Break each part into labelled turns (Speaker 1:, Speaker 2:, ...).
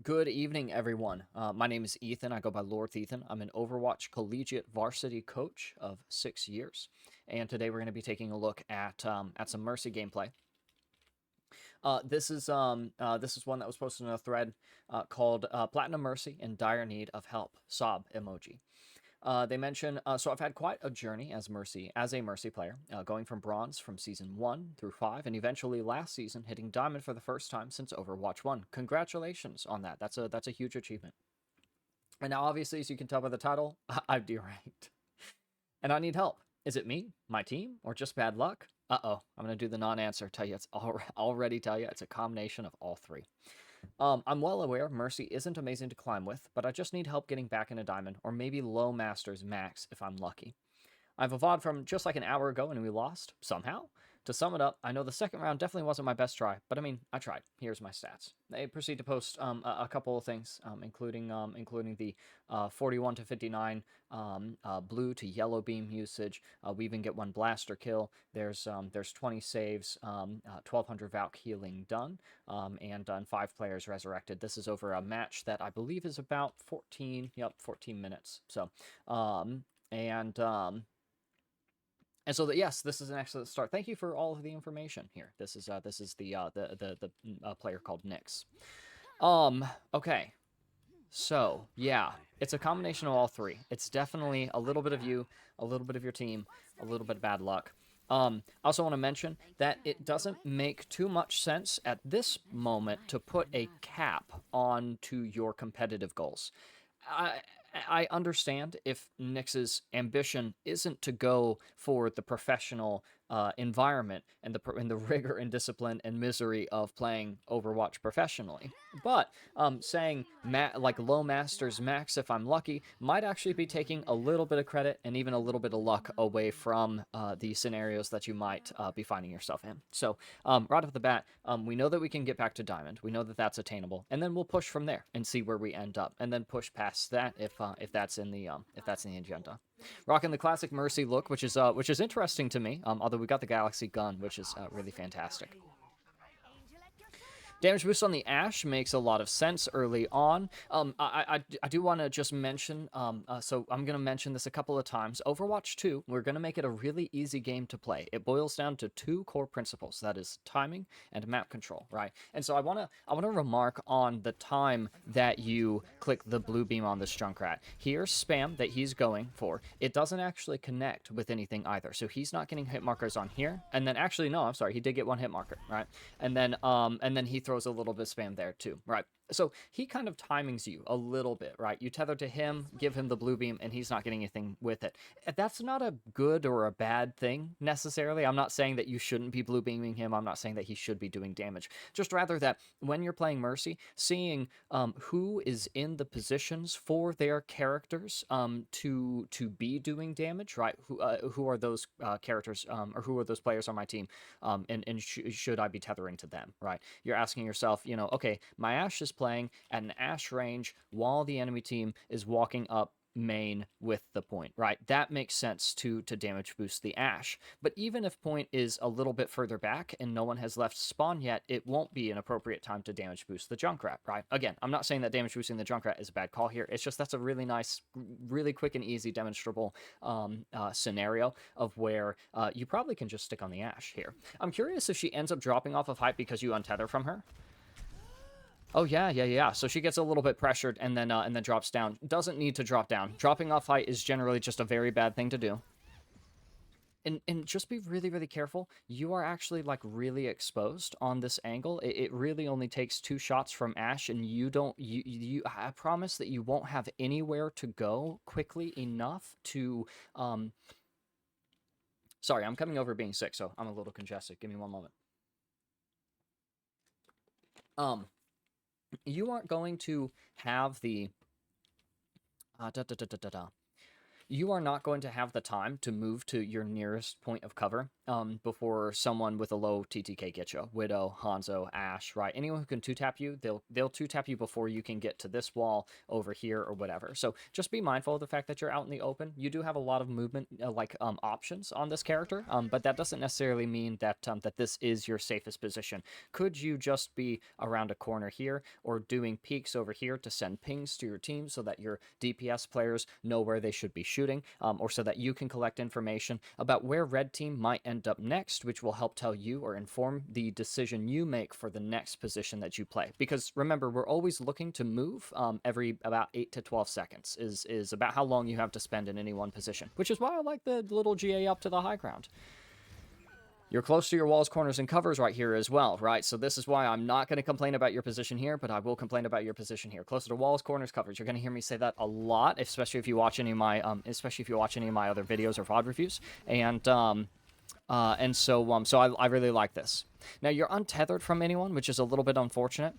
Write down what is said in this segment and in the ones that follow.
Speaker 1: Good evening, everyone. My name is Ethan. I go by Lord Ethan. I'm an Overwatch collegiate varsity coach of 6 years, and today we're going to be taking a look at some Mercy gameplay. This is one that was posted in a thread called Platinum Mercy in dire need of help. Sob emoji. They mention, so I've had quite a journey as a Mercy player, going from bronze from season 1 through 5, and eventually last season hitting diamond for the first time since Overwatch 1. Congratulations on that. That's a huge achievement. And now, obviously, as you can tell by the title, I'm deranked, and I need help. Is it me, my team, or just bad luck? Uh-oh, I'm gonna do the non-answer. Tell you, already tell you it's a combination of all three. I'm well aware Mercy isn't amazing to climb with, but I just need help getting back into Diamond, or maybe low Masters max if I'm lucky. I've evolved from just like an hour ago and we lost, somehow. To sum it up, I know the second round definitely wasn't my best try, but I mean, I tried. Here's my stats. They proceed to post a couple of things, including the 41 to 59 blue to yellow beam usage. We even get one blaster kill. There's 20 saves, 1200 Valk healing done, and 5 players resurrected. This is over a match that I believe is about 14 minutes. So, um, and um, and so that yes, this is an excellent start. Thank you for all of the information here. This is the player called Nyx. Okay. So yeah, it's a combination of all three. It's definitely a little bit of you, a little bit of your team, a little bit of bad luck. I also want to mention that it doesn't make too much sense at this moment to put a cap onto your competitive goals. I I understand if Nyx's ambition isn't to go for the professional environment and the rigor and discipline and misery of playing Overwatch professionally, but saying like low masters max if I'm lucky might actually be taking a little bit of credit and even a little bit of luck away from the scenarios that you might be finding yourself in. So right off the bat, we know that we can get back to diamond. We know that that's attainable, and then we'll push from there and see where we end up, and then push past that if that's in the agenda. Rocking the classic Mercy look, which is interesting to me. Although we got the Galaxy gun, which is really fantastic. Damage boost on the Ash makes a lot of sense early on. I do want to just mention, so I'm going to mention this a couple of times. Overwatch 2, we're going to make it a really easy game to play. It boils down to two core principles, that is timing and map control, right? And so I wanna remark on the time that you click the blue beam on this Junkrat. Here's spam that he's going for. It doesn't actually connect with anything either, so he's not getting hit markers on here. And then actually, no, I'm sorry, he did get one hit marker, right? And then he throws a little bit of spam there too, right? So he kind of timings you a little bit, right? You tether to him, give him the blue beam, and he's not getting anything with it. That's not a good or a bad thing necessarily. I'm not saying that you shouldn't be blue beaming him. I'm not saying that he should be doing damage. Just rather that when you're playing Mercy, seeing who is in the positions for their characters to be doing damage, right? Who are those characters or who are those players on my team, and should I be tethering to them, right? You're asking yourself, okay, my Ashe is playing at an Ashe range while the enemy team is walking up main with the point, right? That makes sense to damage boost the Ashe. But even if point is a little bit further back and no one has left spawn yet, it won't be an appropriate time to damage boost the Junkrat, right? Again, I'm not saying that damage boosting the Junkrat is a bad call here. It's just that's a really nice, really quick and easy demonstrable scenario of where you probably can just stick on the Ashe here. I'm curious if she ends up dropping off of height because you untether from her. Oh yeah. So she gets a little bit pressured and then drops down. Doesn't need to drop down. Dropping off height is generally just a very bad thing to do. And just be really careful. You are actually like really exposed on this angle. It really only takes 2 shots from Ashe, and you don't you I promise that you won't have anywhere to go quickly enough to Sorry, I'm coming over being sick, so I'm a little congested. Give me one moment. You aren't going to have the da, da, da, da, da, da. you are not going to have the time to move to your nearest point of cover before someone with a low TTK gets you. Widow, Hanzo, Ashe, right? Anyone who can two-tap you, they'll two-tap you before you can get to this wall over here or whatever. So just be mindful of the fact that you're out in the open. You do have a lot of movement options on this character, but that doesn't necessarily mean that that this is your safest position. Could you just be around a corner here or doing peeks over here to send pings to your team so that your DPS players know where they should be shooting, or so that you can collect information about where red team might end up next, which will help tell you or inform the decision you make for the next position that you play. Because remember, we're always looking to move every about 8 to 12 seconds is about how long you have to spend in any one position, which is why I like the little GA up to the high ground. You're close to your walls, corners, and covers right here as well, right? So this is why I'm not going to complain about your position here, but I will complain about your position here. Closer to walls, corners, covers. You're going to hear me say that a lot, especially if you watch any of my other videos or VOD reviews. And so I really like this. Now you're untethered from anyone, which is a little bit unfortunate.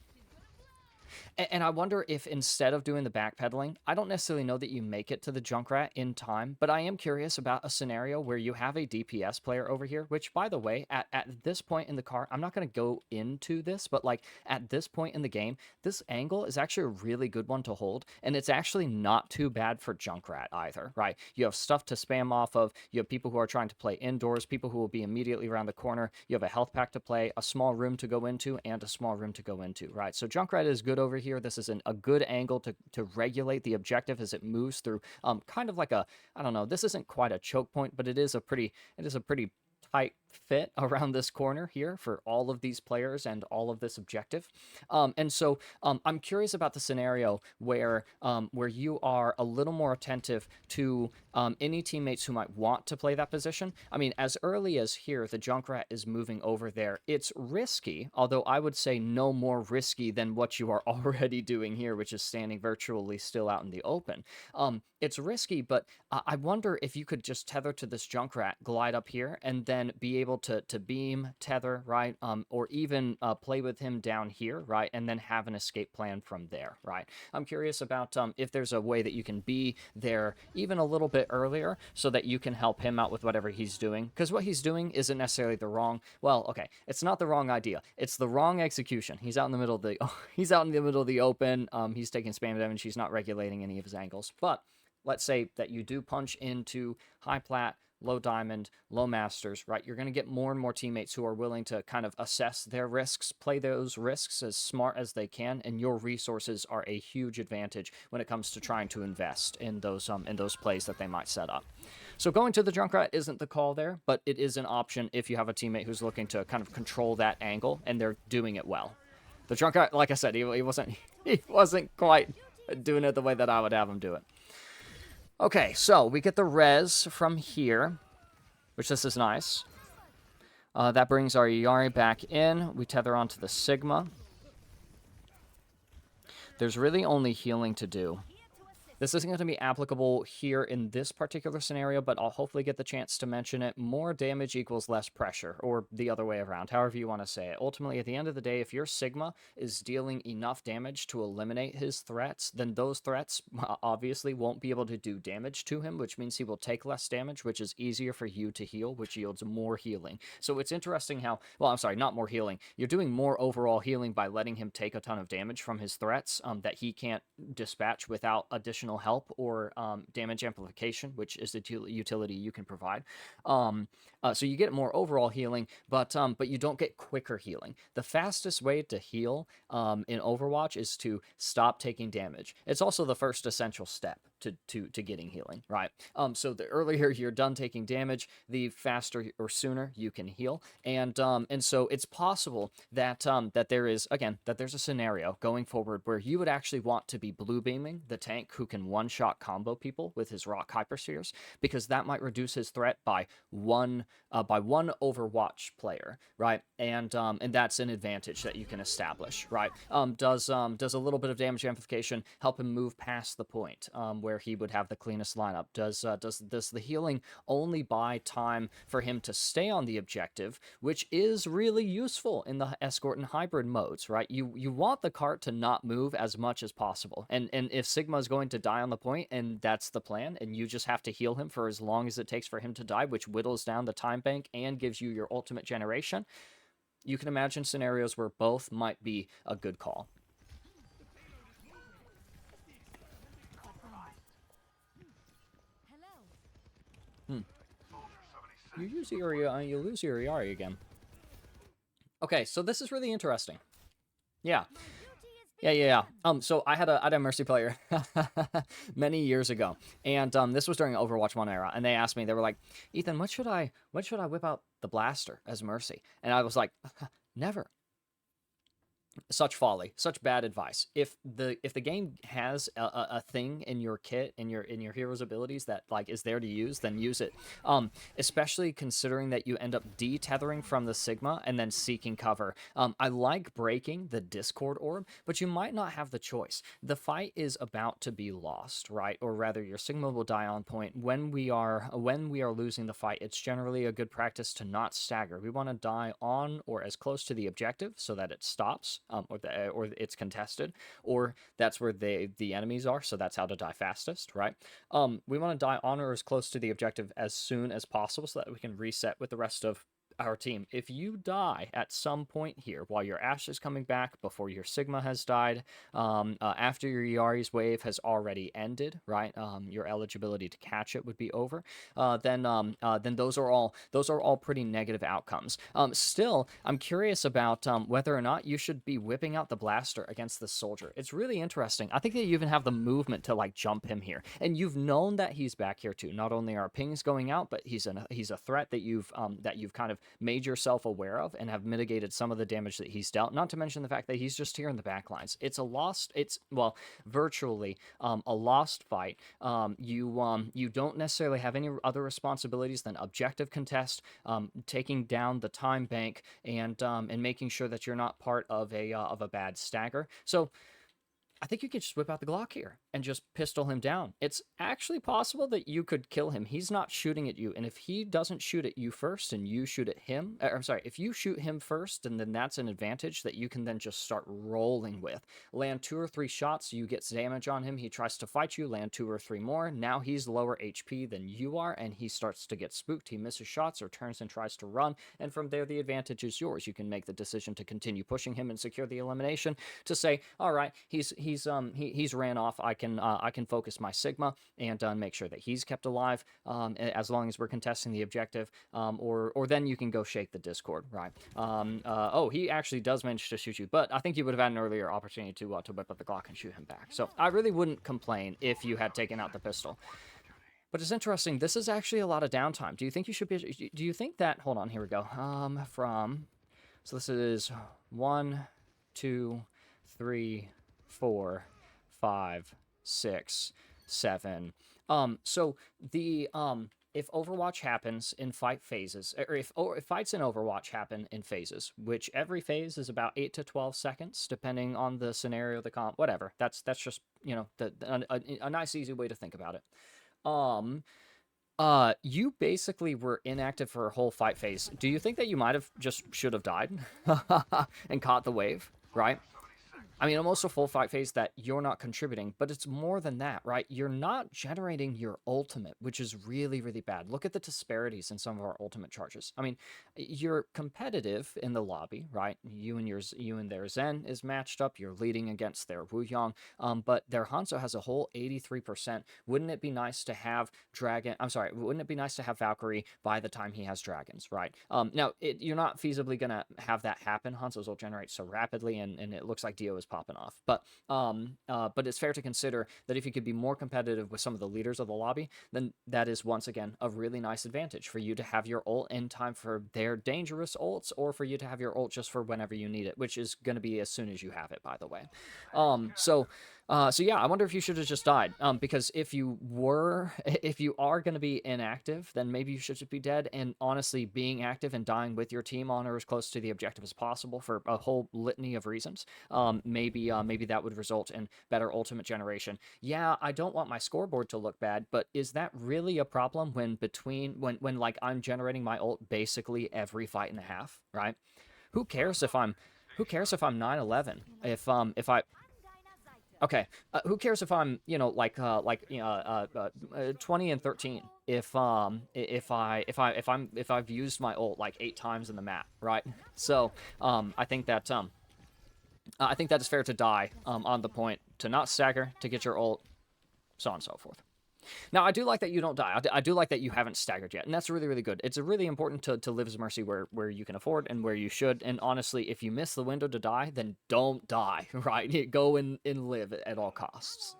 Speaker 1: And I wonder if instead of doing the backpedaling, I don't necessarily know that you make it to the Junkrat in time, but I am curious about a scenario where you have a DPS player over here, which, by the way, at this point in the car, I'm not going to go into this, but like at this point in the game, this angle is actually a really good one to hold, and it's actually not too bad for Junkrat either, right? You have stuff to spam off of, you have people who are trying to play indoors, people who will be immediately around the corner, you have a health pack to play, a small room to go into, and a small room to go into, right? So Junkrat is good over here. This is a good angle to regulate the objective as it moves through kind of like a, I don't know, this isn't quite a choke point, but it is a pretty tight fit around this corner here for all of these players and all of this objective. And so I'm curious about the scenario where you are a little more attentive to any teammates who might want to play that position. I mean, as early as here, the Junkrat is moving over there. It's risky, although I would say no more risky than what you are already doing here, which is standing virtually still out in the open. It's risky, but I wonder if you could just tether to this Junkrat, glide up here, and then be able to beam, tether, right? Or even play with him down here, right? And then have an escape plan from there, right? I'm curious about if there's a way that you can be there even a little bit earlier so that you can help him out with whatever he's doing. Because what he's doing isn't necessarily the wrong, well, okay, it's not the wrong idea. It's the wrong execution. He's out in the middle of the, he's out in the middle of the open. He's taking spam damage. He's not regulating any of his angles. But let's say that you do punch into high plat, low diamond, low masters, right? You're going to get more and more teammates who are willing to kind of assess their risks, play those risks as smart as they can, and your resources are a huge advantage when it comes to trying to invest in those plays that they might set up. So going to the Junkrat isn't the call there, but it is an option if you have a teammate who's looking to kind of control that angle, and they're doing it well. The Junkrat, like I said, he wasn't quite doing it the way that I would have him do it. Okay, so we get the res from here, which this is nice. That brings our Yari back in. We tether onto the Sigma. There's really only healing to do. This isn't going to be applicable here in this particular scenario, but I'll hopefully get the chance to mention it. More damage equals less pressure, or the other way around, however you want to say it. Ultimately, at the end of the day, if your Sigma is dealing enough damage to eliminate his threats, then those threats obviously won't be able to do damage to him, which means he will take less damage, which is easier for you to heal, which yields more healing. So it's interesting how, well, I'm sorry, not more healing. You're doing more overall healing by letting him take a ton of damage from his threats that he can't dispatch without additional help or damage amplification, which is the utility you can provide. So you get more overall healing, but you don't get quicker healing. The fastest way to heal in Overwatch is to stop taking damage. It's also the first essential step to getting healing, right? So the earlier you're done taking damage, the faster or sooner you can heal, and so it's possible that there's a scenario going forward where you would actually want to be blue beaming the tank who can one-shot combo people with his rock hyperspheres, because that might reduce his threat by one Overwatch player, right? And that's an advantage that you can establish, right? Does a little bit of damage amplification help him move past the point where he would have the cleanest lineup? Does the healing only buy time for him to stay on the objective, which is really useful in the escort and hybrid modes, right? You want the cart to not move as much as possible, and if Sigma is going to die die on the point, and that's the plan, and you just have to heal him for as long as it takes for him to die, which whittles down the time bank and gives you your ultimate generation. You can imagine scenarios where both might be a good call. You use you lose your Iari again. Okay, so this is really interesting. Yeah. So I had a Mercy player many years ago, and this was during Overwatch 1 era, and they asked me, they were like, Ethan, when should I whip out the blaster as Mercy? And I was like, never. Such folly, such bad advice. If the game has a thing in your kit, in your hero's abilities that like is there to use, then use it. Especially considering that you end up detethering from the Sigma and then seeking cover. I like breaking the Discord orb, but you might not have the choice. The fight is about to be lost, right? Or rather, your Sigma will die on point. When we are losing the fight, it's generally a good practice to not stagger. We want to die on or as close to the objective so that it stops. Or it's contested, or that's where the enemies are, so that's how to die fastest, right? We want to die on or as close to the objective as soon as possible so that we can reset with the rest of our team. If you die at some point here while your Ashe is coming back, before your Sigma has died, after your Yari's wave has already ended, right? Your eligibility to catch it would be over. Then those are all pretty negative outcomes. Still, I'm curious about whether or not you should be whipping out the blaster against the soldier. It's really interesting. I think that you even have the movement to like jump him here, and you've known that he's back here too. Not only are pings going out, but he's a threat that you've kind of made yourself aware of and have mitigated some of the damage that he's dealt. Not to mention the fact that he's just here in the back lines. It's virtually a lost fight. You don't necessarily have any other responsibilities than objective contest, taking down the time bank, and making sure that you're not part of a bad stagger. So I think you could just whip out the Glock here and just pistol him down. It's actually possible that you could kill him. He's not shooting at you, and if he doesn't shoot at you first and you shoot at him, if you shoot him first, and then that's an advantage that you can then just start rolling with. Land 2 or 3 shots, you get damage on him, he tries to fight you, land 2 or 3 more, now he's lower HP than you are, and he starts to get spooked. He misses shots or turns and tries to run, and from there the advantage is yours. You can make the decision to continue pushing him and secure the elimination, to say, all right, he's ran off. I can focus my Sigma and make sure that he's kept alive as long as we're contesting the objective. Or then you can go shake the Discord, right? Oh, he actually does manage to shoot you, but I think you would have had an earlier opportunity to whip up the Glock and shoot him back. So I really wouldn't complain if you had taken out the pistol. But it's interesting. This is actually a lot of downtime. Do you think you should be? Do you think that? Hold on. Here we go. So this is 1, 2, 3, 4, 5, 6, 7. So the if Overwatch happens in fight phases, or if fights in Overwatch happen in phases, which every phase is about 8 to 12 seconds, depending on the scenario, the comp, whatever. That's just a nice easy way to think about it. You basically were inactive for a whole fight phase. Do you think that you might have should have died and caught the wave, right? I mean, almost a full fight phase that you're not contributing, but it's more than that, right? You're not generating your ultimate, which is really, really bad. Look at the disparities in some of our ultimate charges. I mean, you're competitive in the lobby, right? You and their Zen is matched up. You're leading against their Wuyong, but their Hanzo has a whole 83%. Wouldn't it be nice to have wouldn't it be nice to have Valkyrie by the time he has dragons, right? Now, you're not feasibly going to have that happen. Hanzo's will generate so rapidly, and it looks like Dio is popping off. But it's fair to consider that if you could be more competitive with some of the leaders of the lobby, then that is once again a really nice advantage for you to have your ult in time for their dangerous ults, or for you to have your ult just for whenever you need it, which is going to be as soon as you have it, by the way. So yeah, I wonder if you should have just died, because if you are going to be inactive, then maybe you should just be dead. And honestly, being active and dying with your team on or as close to the objective as possible for a whole litany of reasons, maybe that would result in better ultimate generation. Yeah, I don't want my scoreboard to look bad, but is that really a problem when like I'm generating my ult basically every fight and a half, right? Who cares if I'm 9/11? Okay. Who cares if I'm, you know, 20 and 13? If I've used my ult like 8 times in the map, right? So, I think that is fair to die on the point, to not stagger, to get your ult, so on and so forth. Now, I do like that you don't die. I do like that you haven't staggered yet, and that's really, really good. It's really important to live as Mercy where you can afford and where you should, and honestly, if you miss the window to die, then don't die, right? Go and live at all costs.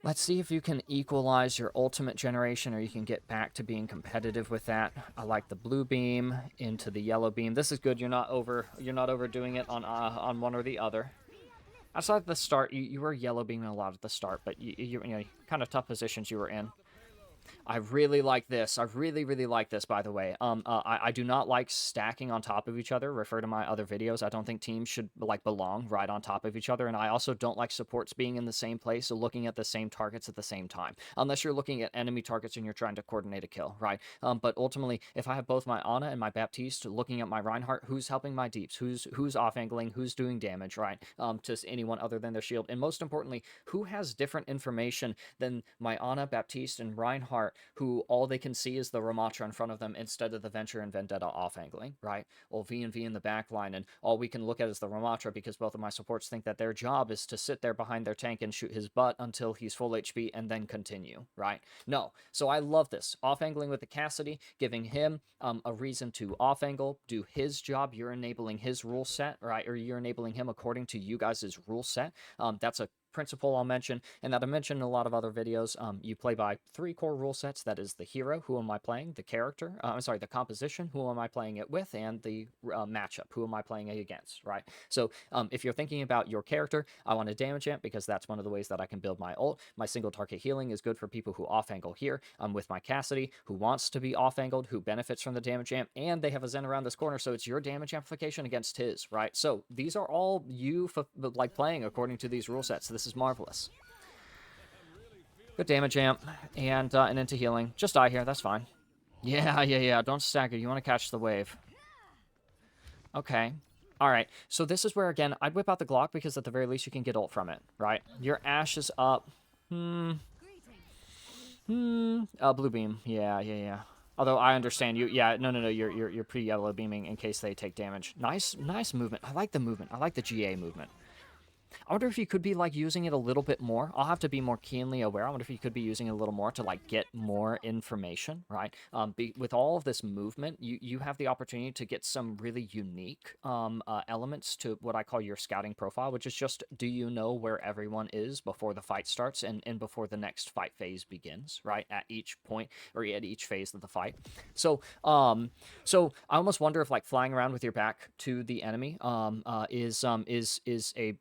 Speaker 1: Let's see if you can equalize your ultimate generation, or you can get back to being competitive with that. I like the blue beam into the yellow beam. This is good. You're not overdoing it on one or the other. Outside the start, you were yellow beaming a lot at the start, but you know, kind of tough positions you were in. I really like this. I really, really like this, by the way. I do not like stacking on top of each other. Refer to my other videos. I don't think teams should, like, belong right on top of each other, and I also don't like supports being in the same place, so looking at the same targets at the same time. Unless you're looking at enemy targets and you're trying to coordinate a kill, right? But ultimately, if I have both my Ana and my Baptiste looking at my Reinhardt, who's helping my deeps? Who's off-angling? Who's doing damage, right? To anyone other than their shield? And most importantly, who has different information than my Ana, Baptiste, and Reinhardt, who all they can see is the Ramatra in front of them instead of the Venture and Vendetta off-angling, right? Well, V and V in the back line, and all we can look at is the Ramatra because both of my supports think that their job is to sit there behind their tank and shoot his butt until he's full HP and then continue, right? No. So I love this. Off-angling with the Cassidy, giving him a reason to off-angle, do his job. You're enabling his rule set, right? Or you're enabling him according to you guys' rule set. That's a principle I'll mention, and that I mentioned in a lot of other videos. You play by 3 core rule sets. That is the hero, who am I playing, the character, the composition, who am I playing it with, and the matchup, who am I playing it against, right? So if you're thinking about your character, I want a damage amp because that's one of the ways that I can build my ult. My single target healing is good for people who off-angle here. I'm with my Cassidy, who wants to be off-angled, who benefits from the damage amp, and they have a Zen around this corner, so it's your damage amplification against his, right? So these are all you playing according to these rule sets. This is marvelous. Good damage amp, and into healing. Just die here, that's fine. Yeah, don't stagger. You want to catch the wave. Okay. Alright, so this is where, again, I'd whip out the Glock because at the very least you can get ult from it, right? Your Ashe is up. Blue beam. Yeah. Although I understand you. Yeah, no. You're pre-yellow beaming in case they take damage. Nice movement. I like the movement. I like the GA movement. I wonder if you could be, like, using it a little bit more. I'll have to be more keenly aware. I wonder if you could be using it a little more to, like, get more information, right? With all of this movement, you have the opportunity to get some really unique elements to what I call your scouting profile, which is just, do you know where everyone is before the fight starts and before the next fight phase begins, right? At each point, or at each phase of the fight. So I almost wonder if, like, flying around with your back to the enemy is a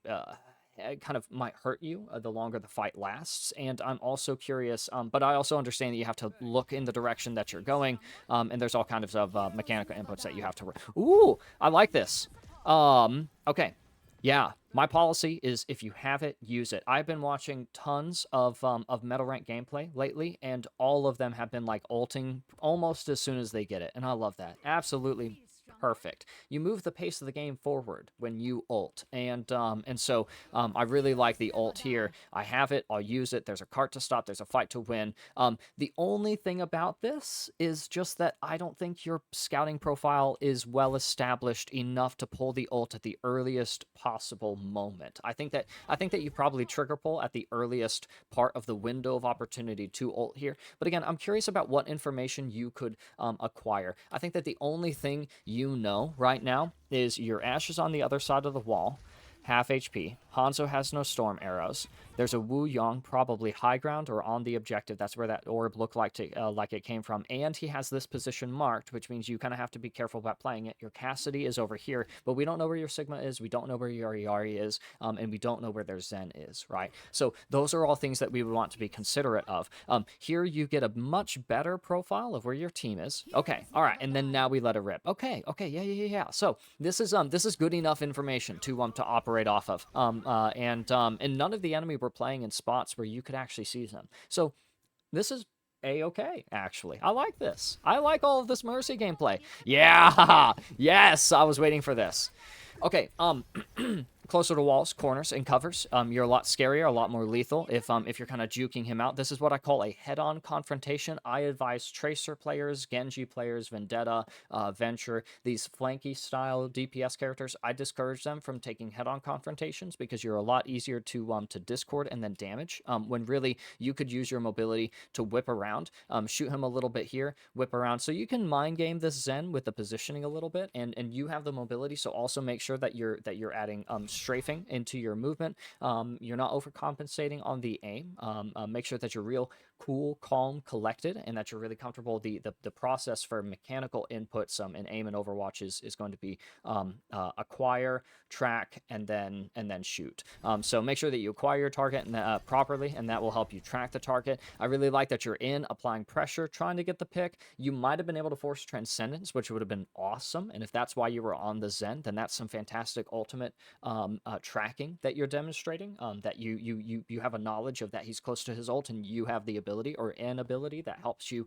Speaker 1: kind of might hurt you the longer the fight lasts. And I'm also curious, but I also understand that you have to look in the direction that you're going, and there's all kinds of mechanical inputs that you have to. Ooh, I like this. Okay. Yeah, my policy is if you have it, use it. I've been watching tons of Metal Rank gameplay lately, and all of them have been, like, ulting almost as soon as they get it, and I love that. Absolutely perfect. You move the pace of the game forward when you ult, and so I really like the ult here. I have it. I'll use it. There's a cart to stop. There's a fight to win. The only thing about this is just that I don't think your scouting profile is well established enough to pull the ult at the earliest possible moment. I think that you probably trigger pull at the earliest part of the window of opportunity to ult here. But again, I'm curious about what information you could acquire. I think that the only thing you know right now is your Ashe is on the other side of the wall, half HP. Hanzo has no storm arrows. There's a Wu Yong, probably high ground or on the objective. That's where that orb looked like it came from. And he has this position marked, which means you kind of have to be careful about playing it. Your Cassidy is over here, but we don't know where your Sigma is. We don't know where your Yari is, and we don't know where their Zen is, right? So those are all things that we would want to be considerate of. Here you get a much better profile of where your team is. Okay, all right, and then now we let it rip. Okay, yeah. So this is good enough information to operate off of. And none of the enemy were playing in spots where you could actually see them. So this is A-okay, actually. I like this. I like all of this Mercy gameplay. Yeah! Yes! I was waiting for this. Okay, closer to walls, corners, and covers, you're a lot scarier, a lot more lethal if you're kind of juking him out. This is what I call a head-on confrontation. I advise Tracer players, Genji players, Vendetta, Venture, these flanky-style DPS characters. I discourage them from taking head-on confrontations because you're a lot easier to discord and then damage, when really you could use your mobility to whip around, shoot him a little bit here, whip around. So you can mind game this Zen with the positioning a little bit, and you have the mobility, so also make sure that you're adding strafing into your movement. You're not overcompensating on the aim. Make sure that you're real cool, calm, collected, and that you're really comfortable. The process for mechanical inputs in aim and Overwatch is going to be acquire, track, and then shoot. So make sure that you acquire your target properly, and that will help you track the target. I really like that you're applying pressure, trying to get the pick. You might have been able to force Transcendence, which would have been awesome, and if that's why you were on the Zen, then that's some fantastic ultimate tracking that you're demonstrating, that you have a knowledge of that he's close to his ult, and you have the ability or an ability that helps you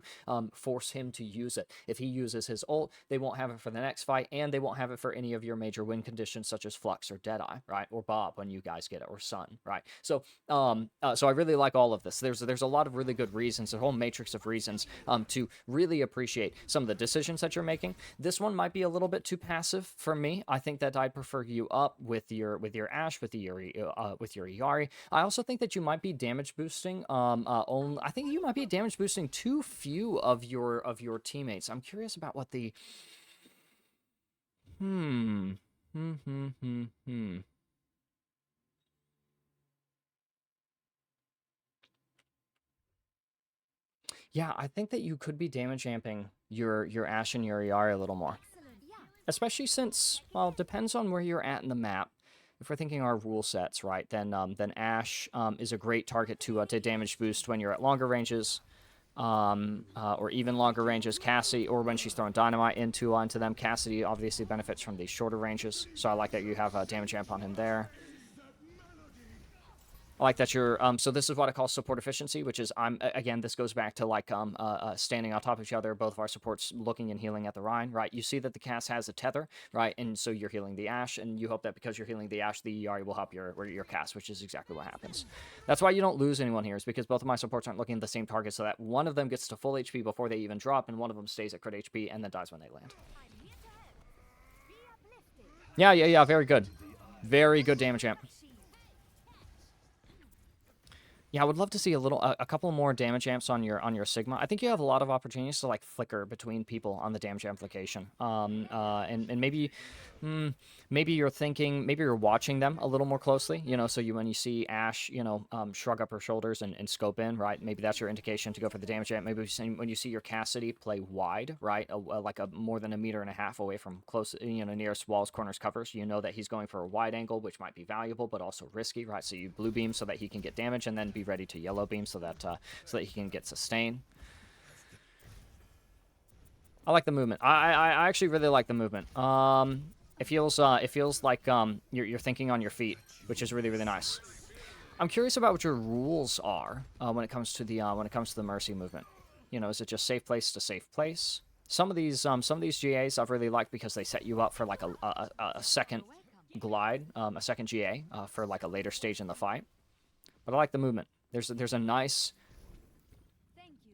Speaker 1: force him to use it. If he uses his ult, they won't have it for the next fight, and they won't have it for any of your major win conditions such as Flux or Deadeye, right? Or Bob when you guys get it, or Sun, right? So so I really like all of this. There's a lot of really good reasons, a whole matrix of reasons to really appreciate some of the decisions that you're making. This one might be a little bit too passive for me. I think that I'd prefer you up with your Ashe, with your Yari. I also think that you might be damage boosting. I think you might be damage boosting too few of your teammates. I'm curious about what the Yeah, I think that you could be damage amping your Ashe and your Yari a little more. Especially since, well, it depends on where you're at in the map. If we're thinking our rule sets, right, then Ashe is a great target to damage boost when you're at longer ranges, or even longer ranges. Cassie, or when she's throwing dynamite into them. Cassidy obviously benefits from these shorter ranges, so I like that you have a damage amp on him there. I like that you're, so this is what I call support efficiency, which is, again, this goes back to, like, standing on top of each other, both of our supports looking and healing at the Rhine, right? You see that the cast has a tether, right? And so you're healing the Ashe, and you hope that because you're healing the Ashe, the Yari will help your cast, which is exactly what happens. That's why you don't lose anyone here, is because both of my supports aren't looking at the same target, so that one of them gets to full HP before they even drop, and one of them stays at crit HP and then dies when they land. Yeah, very good. Very good damage amp. Yeah, I would love to see a couple more damage amps on your Sigma. I think you have a lot of opportunities to, like, flicker between people on the damage amplification. And maybe you're thinking, maybe you're watching them a little more closely, you know, so when you see Ashe, you know, shrug up her shoulders and scope in, right? Maybe that's your indication to go for the damage amp. Maybe when you see your Cassidy play wide, right? Like more than 1.5 meters away from close, you know, nearest walls, corners, covers, you know that he's going for a wide angle, which might be valuable, but also risky, right? So you blue beam so that he can get damage, and then be ready to yellow beam so that he can get sustain. I like the movement. I actually really like the movement. It feels like you're thinking on your feet, which is really, really nice. I'm curious about what your rules are when it comes to the Mercy movement. You know, is it just safe place to safe place? Some of these GAs I've really liked because they set you up for, like, a second glide, a second GA for, like, a later stage in the fight. But I like the movement. There's a nice.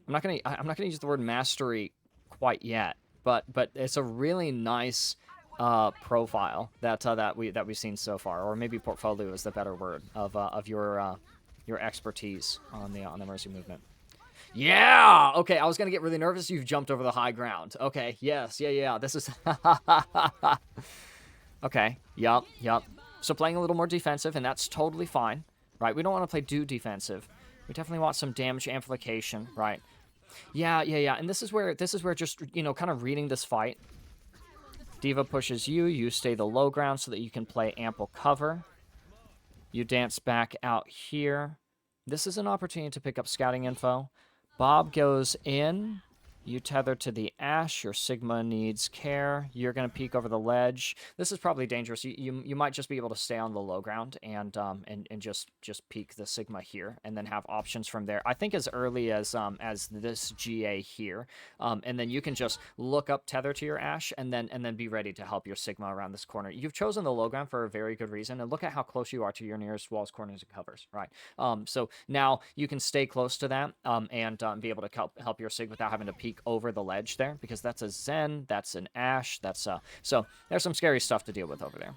Speaker 1: I'm not gonna use the word mastery quite yet, but it's a really nice profile that we've seen so far, or maybe portfolio is the better word of your expertise on the Mercy movement. Yeah. Okay, I was gonna get really nervous. You've jumped over the high ground. Okay. Yes. Yeah. This is. Okay. Yup. So playing a little more defensive, and that's totally fine. Right, we don't want to play too defensive. We definitely want some damage amplification, right? Yeah. And this is where just, you know, kind of reading this fight. D.Va pushes you. You stay the low ground so that you can play ample cover. You dance back out here. This is an opportunity to pick up scouting info. Bob goes in. You tether to the Ash. Your Sigma needs care. You're going to peek over the ledge. This is probably dangerous. You might just be able to stay on the low ground and just peek the Sigma here, and then have options from there. I think as early as this GA here, and then you can just look up, tether to your Ash, and then be ready to help your Sigma around this corner. You've chosen the low ground for a very good reason, and look at how close you are to your nearest walls, corners, and covers. Right. So now you can stay close to that and be able to help your Sig without having to peek over the ledge there, because that's a Zen, that's an Ash, that's so there's some scary stuff to deal with over there.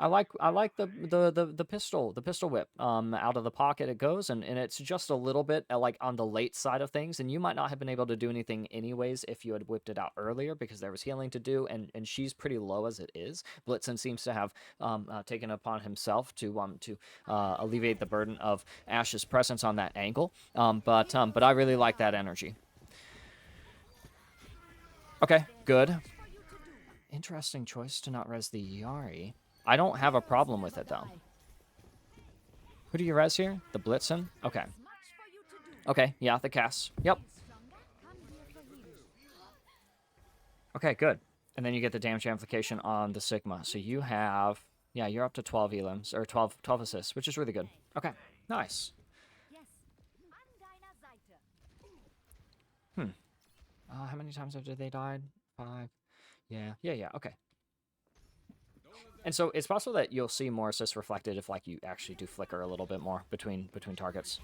Speaker 1: I like the pistol whip. Out of the pocket it goes, and it's just a little bit like on the late side of things, and you might not have been able to do anything anyways if you had whipped it out earlier, because there was healing to do, and she's pretty low as it is. Blitzen seems to have taken upon himself to alleviate the burden of Ash's presence on that angle. But I really like that energy. Okay, good. Interesting choice to not res the Yari. I don't have a problem with it, though. Who do you res here? The Blitzen? Okay. Okay, yeah, the Cass. Yep. Okay, good. And then you get the damage amplification on the Sigma. So you have... Yeah, you're up to 12 elims, or 12 assists, which is really good. Okay, nice. How many times after they died? 5. Yeah, okay. And so it's possible that you'll see more assists reflected if, like, you actually do flicker a little bit more between targets.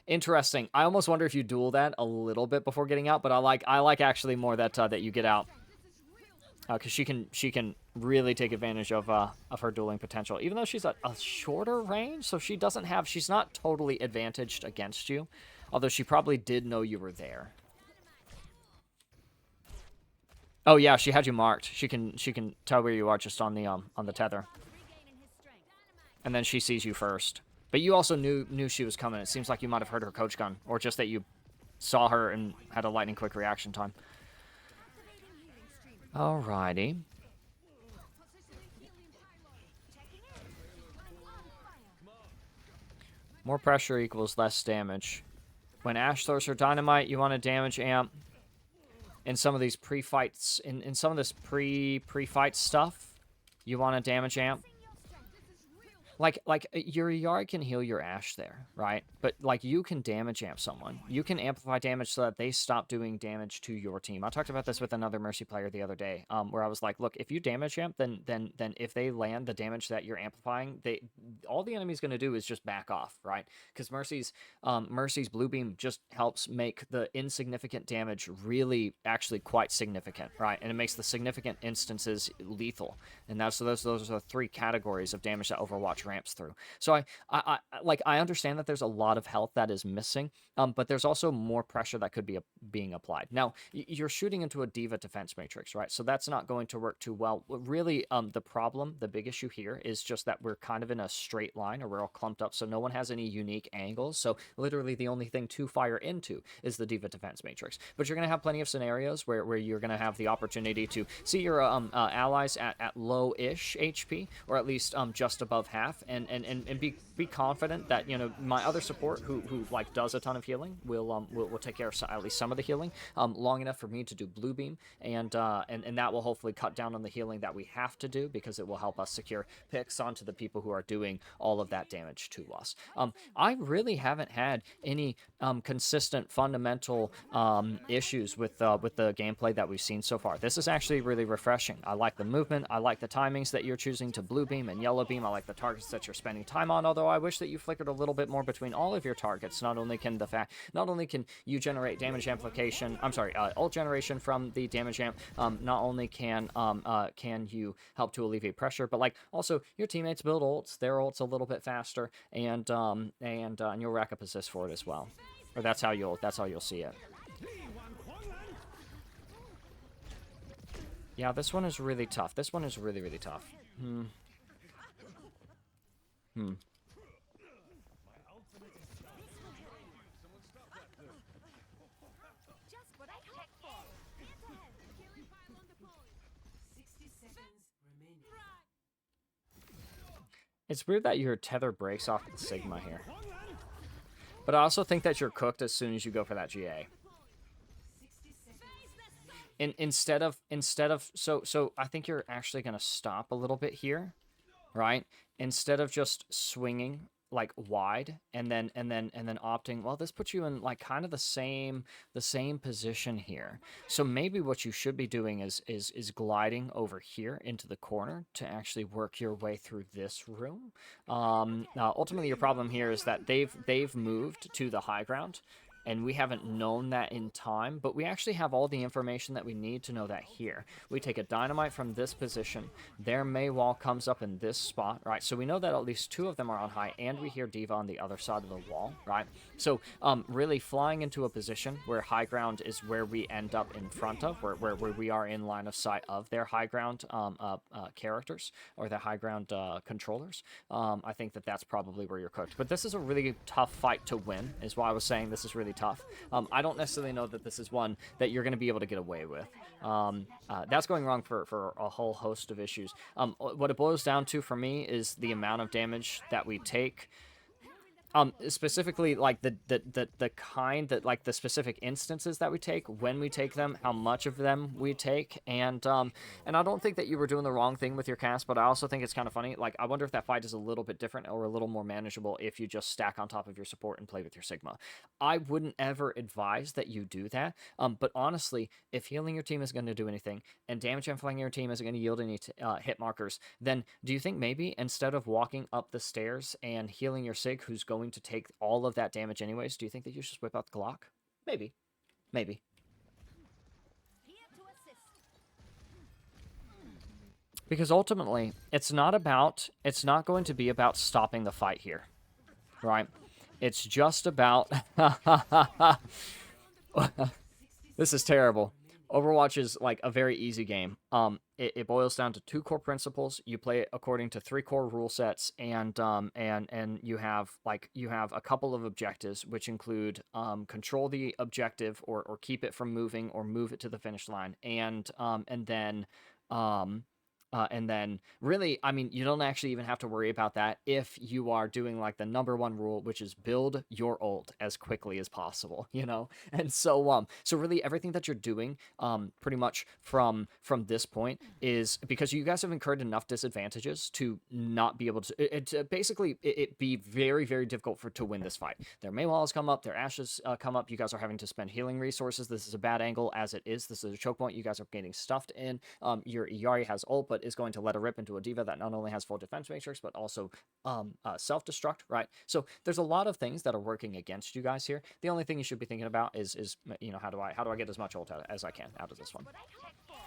Speaker 1: Interesting. I almost wonder if you duel that a little bit before getting out, but I like actually more that that you get out, because she can really take advantage of her dueling potential, even though she's a shorter range, so she's not totally advantaged against you, although she probably did know you were there. Oh yeah, she had you marked. She can tell where you are just on the tether. And then she sees you first. But you also knew she was coming. It seems like you might have heard her coach gun, or just that you saw her and had a lightning quick reaction time. Alrighty. More pressure equals less damage. When Ash throws her dynamite, you want a damage amp. In some of these pre-fights, in some of this pre-fight stuff, you want a damage amp. Like your Yari can heal your Ash there, right? But like you can damage amp someone. You can amplify damage so that they stop doing damage to your team. I talked about this with another Mercy player the other day, where I was like, look, if you damage amp, then if they land the damage that you're amplifying, all the enemy's going to do is just back off, right? Because Mercy's blue beam just helps make the insignificant damage really actually quite significant, right? And it makes the significant instances lethal. And those are the 3 categories of damage that Overwatch ramps through. So I understand that there's a lot of health that is missing, but there's also more pressure that could be being applied. Now, you're shooting into a D.Va defense matrix, right? So that's not going to work too well. Really, the big issue here is just that we're kind of in a straight line, or we're all clumped up, so no one has any unique angles. So literally the only thing to fire into is the D.Va defense matrix. But you're going to have plenty of scenarios where you're going to have the opportunity to see your allies at low-ish HP, or at least just above half, and be confident that, you know, my other support who like does a ton of healing will take care of at least some of the healing long enough for me to do blue beam, and that will hopefully cut down on the healing that we have to do, because it will help us secure picks onto the people who are doing all of that damage to us. I really haven't had any consistent fundamental issues with the gameplay that we've seen so far. This is actually really refreshing. I like the movement. I like the timings that you're choosing to blue beam and yellow beam. I like the targets that you're spending time on, although I wish that you flickered a little bit more between all of your targets. Not only can you generate damage amplification, ult generation from the damage amp, not only can you help to alleviate pressure, but like also your teammates build ults, their ults a little bit faster, and you'll rack up assists for it as well. Or that's how you'll see it. Yeah, this one is really tough. This one is really, really tough. It's weird that your tether breaks off the Sigma here. But I also think that you're cooked as soon as you go for that GA. instead of so I think you're actually going to stop a little bit here, right? Instead of just swinging like wide and then opting, well, this puts you in like kind of the same position here. So maybe what you should be doing is gliding over here into the corner to actually work your way through this room. Ultimately, your problem here is that they've moved to the high ground, and we haven't known that in time, but we actually have all the information that we need to know that here. We take a dynamite from this position, their May wall comes up in this spot, right? So we know that at least two of them are on high, and we hear Diva on the other side of the wall, right? So really flying into a position where high ground is where we end up in front of, where we are in line of sight of their high ground characters, or their high ground controllers. I think that's probably where you're cooked. But this is a really tough fight to win, is why I was saying this is really tough. I don't necessarily know that this is one that you're going to be able to get away with. That's going wrong for a whole host of issues. What it boils down to for me is the amount of damage that we take. Specifically, like the kind that, like, the specific instances that we take, when we take them, how much of them we take, and I don't think that you were doing the wrong thing with your cast, but I also think it's kind of funny. Like, I wonder if that fight is a little bit different or a little more manageable if you just stack on top of your support and play with your Sigma. I wouldn't ever advise that you do that, but honestly, if healing your team is going to do anything, and damage amplifying your team isn't going to yield any hit markers, then do you think maybe instead of walking up the stairs and healing your Sig, who's going to take all of that damage anyways, do you think that you should just whip out the Glock? Maybe. Maybe. Because ultimately, it's not going to be about stopping the fight here, right? It's just about... This is terrible. Overwatch is like a very easy game. It boils down to two core principles. You play it according to three core rule sets, and you have a couple of objectives, which include control the objective or keep it from moving or move it to the finish line, and then really, I mean, you don't actually even have to worry about that if you are doing like the number one rule, which is build your ult as quickly as possible, you know? And so really everything that you're doing, pretty much from this point, is because you guys have incurred enough disadvantages to not be able to, basically it be very, very difficult to win this fight. Their May walls come up, their ashes come up, you guys are having to spend healing resources. This is a bad angle as it is. This is a choke point. You guys are getting stuffed in. Your Iari has ult, but is going to let a rip into a Diva that not only has full defense matrix, but also self-destruct, right? So there's a lot of things that are working against you guys here. The only thing you should be thinking about is you know, how do I get as much ult as I can out of this one?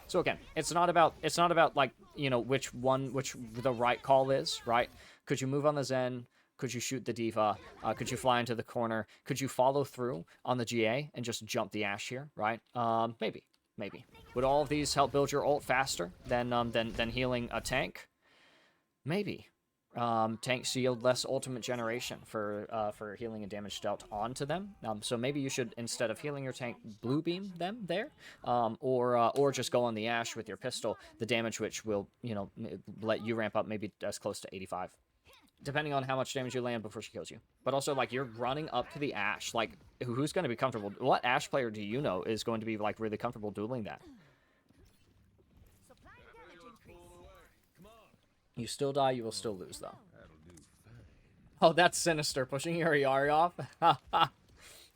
Speaker 1: So again, it's not about like, you know, which the right call is, right? Could you move on the Zen? Could you shoot the Diva? Could you fly into the corner? Could you follow through on the GA and just jump the Ashe here, right? Maybe. Would all of these help build your ult faster than healing a tank? Maybe. Tanks yield less ultimate generation for healing and damage dealt onto them. So maybe you should, instead of healing your tank, blue beam them there, or just go on the Ashe with your pistol, the damage which will, you know, let you ramp up maybe as close to 85. Depending on how much damage you land before she kills you. But also, like, you're running up to the Ashe. Like, who's going to be comfortable? What Ashe player do you know is going to be, like, really comfortable dueling that? You still die, you will still lose, though. Oh, that's sinister. Pushing your Iari off?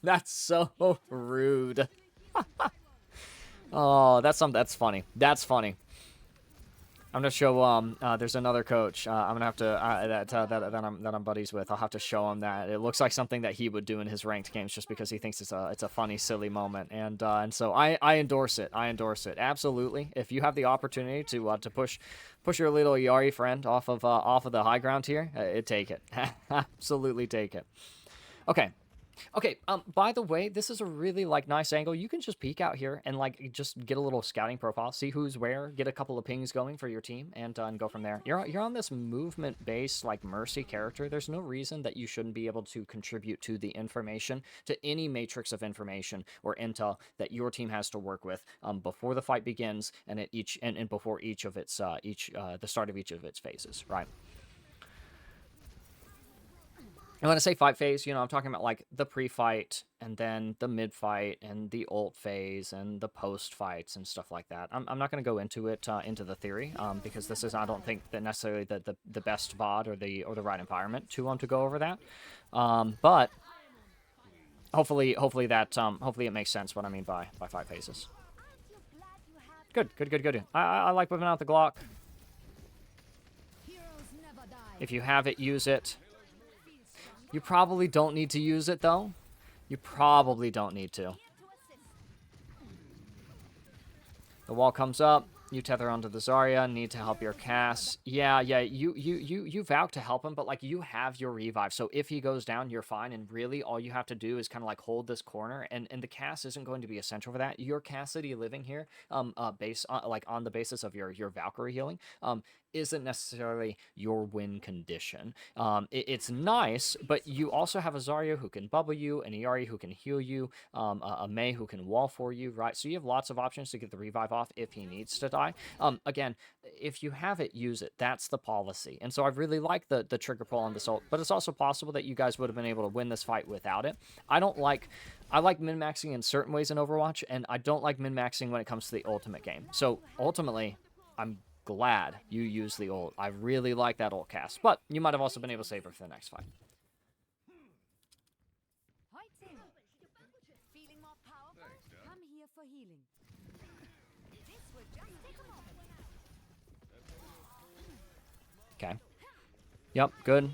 Speaker 1: That's so rude. Oh, that's funny. That's funny. I'm gonna show there's another coach I'm gonna have to that I'm buddies with. I'll have to show him that. It looks like something that he would do in his ranked games, just because he thinks it's a funny, silly moment, and so I endorse it. I endorse it absolutely. If you have the opportunity to push your little Iari friend off of the high ground here, take it. Absolutely take it. Okay, by the way, this is a really, like, nice angle. You can just peek out here and, like, just get a little scouting profile, see who's where, get a couple of pings going for your team, and go from there. You're on this movement-based, like, Mercy character. There's no reason that you shouldn't be able to contribute to the information, to any matrix of information or intel that your team has to work with before the fight begins and before each of its the start of each of its phases, right? And when I say fight phase, you know, I'm talking about like the pre-fight and then the mid-fight and the ult phase and the post-fights and stuff like that. I'm not going to go into it, into the theory, because this is, I don't think, that necessarily the best VOD or the right environment to go over that. But hopefully hopefully it makes sense what I mean by fight phases. Good, good, good, good. I like whipping out the Glock. If you have it, use it. You probably don't need to use it, though. You probably don't need to. The wall comes up. You tether onto the Zarya. Need to help your Cass. Yeah. You vow to help him, but, like, you have your revive. So if he goes down, you're fine. And really, all you have to do is kind of, like, hold this corner. And the Cass isn't going to be essential for that. Your Cassidy living here, based on, like, on the basis of your Valkyrie healing, isn't necessarily your win condition. It's nice, but you also have a Zarya who can bubble you, an Iari who can heal you, a Mei who can wall for you, right? So you have lots of options to get the revive off if he needs to die. Again, if you have it, use it. That's the policy. And so I really like the trigger pull on this ult, but it's also possible that you guys would have been able to win this fight without it. I like min-maxing in certain ways in Overwatch, and I don't like min-maxing when it comes to the ultimate game. So ultimately, I'm glad you use the ult. I really like that ult cast, but you might have also been able to save her for the next fight. Okay. Yep, good.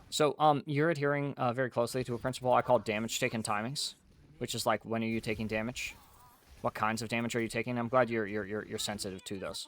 Speaker 1: So, you're adhering very closely to a principle I call damage taken timings, which is like, when are you taking damage? What kinds of damage are you taking? I'm glad you're sensitive to those.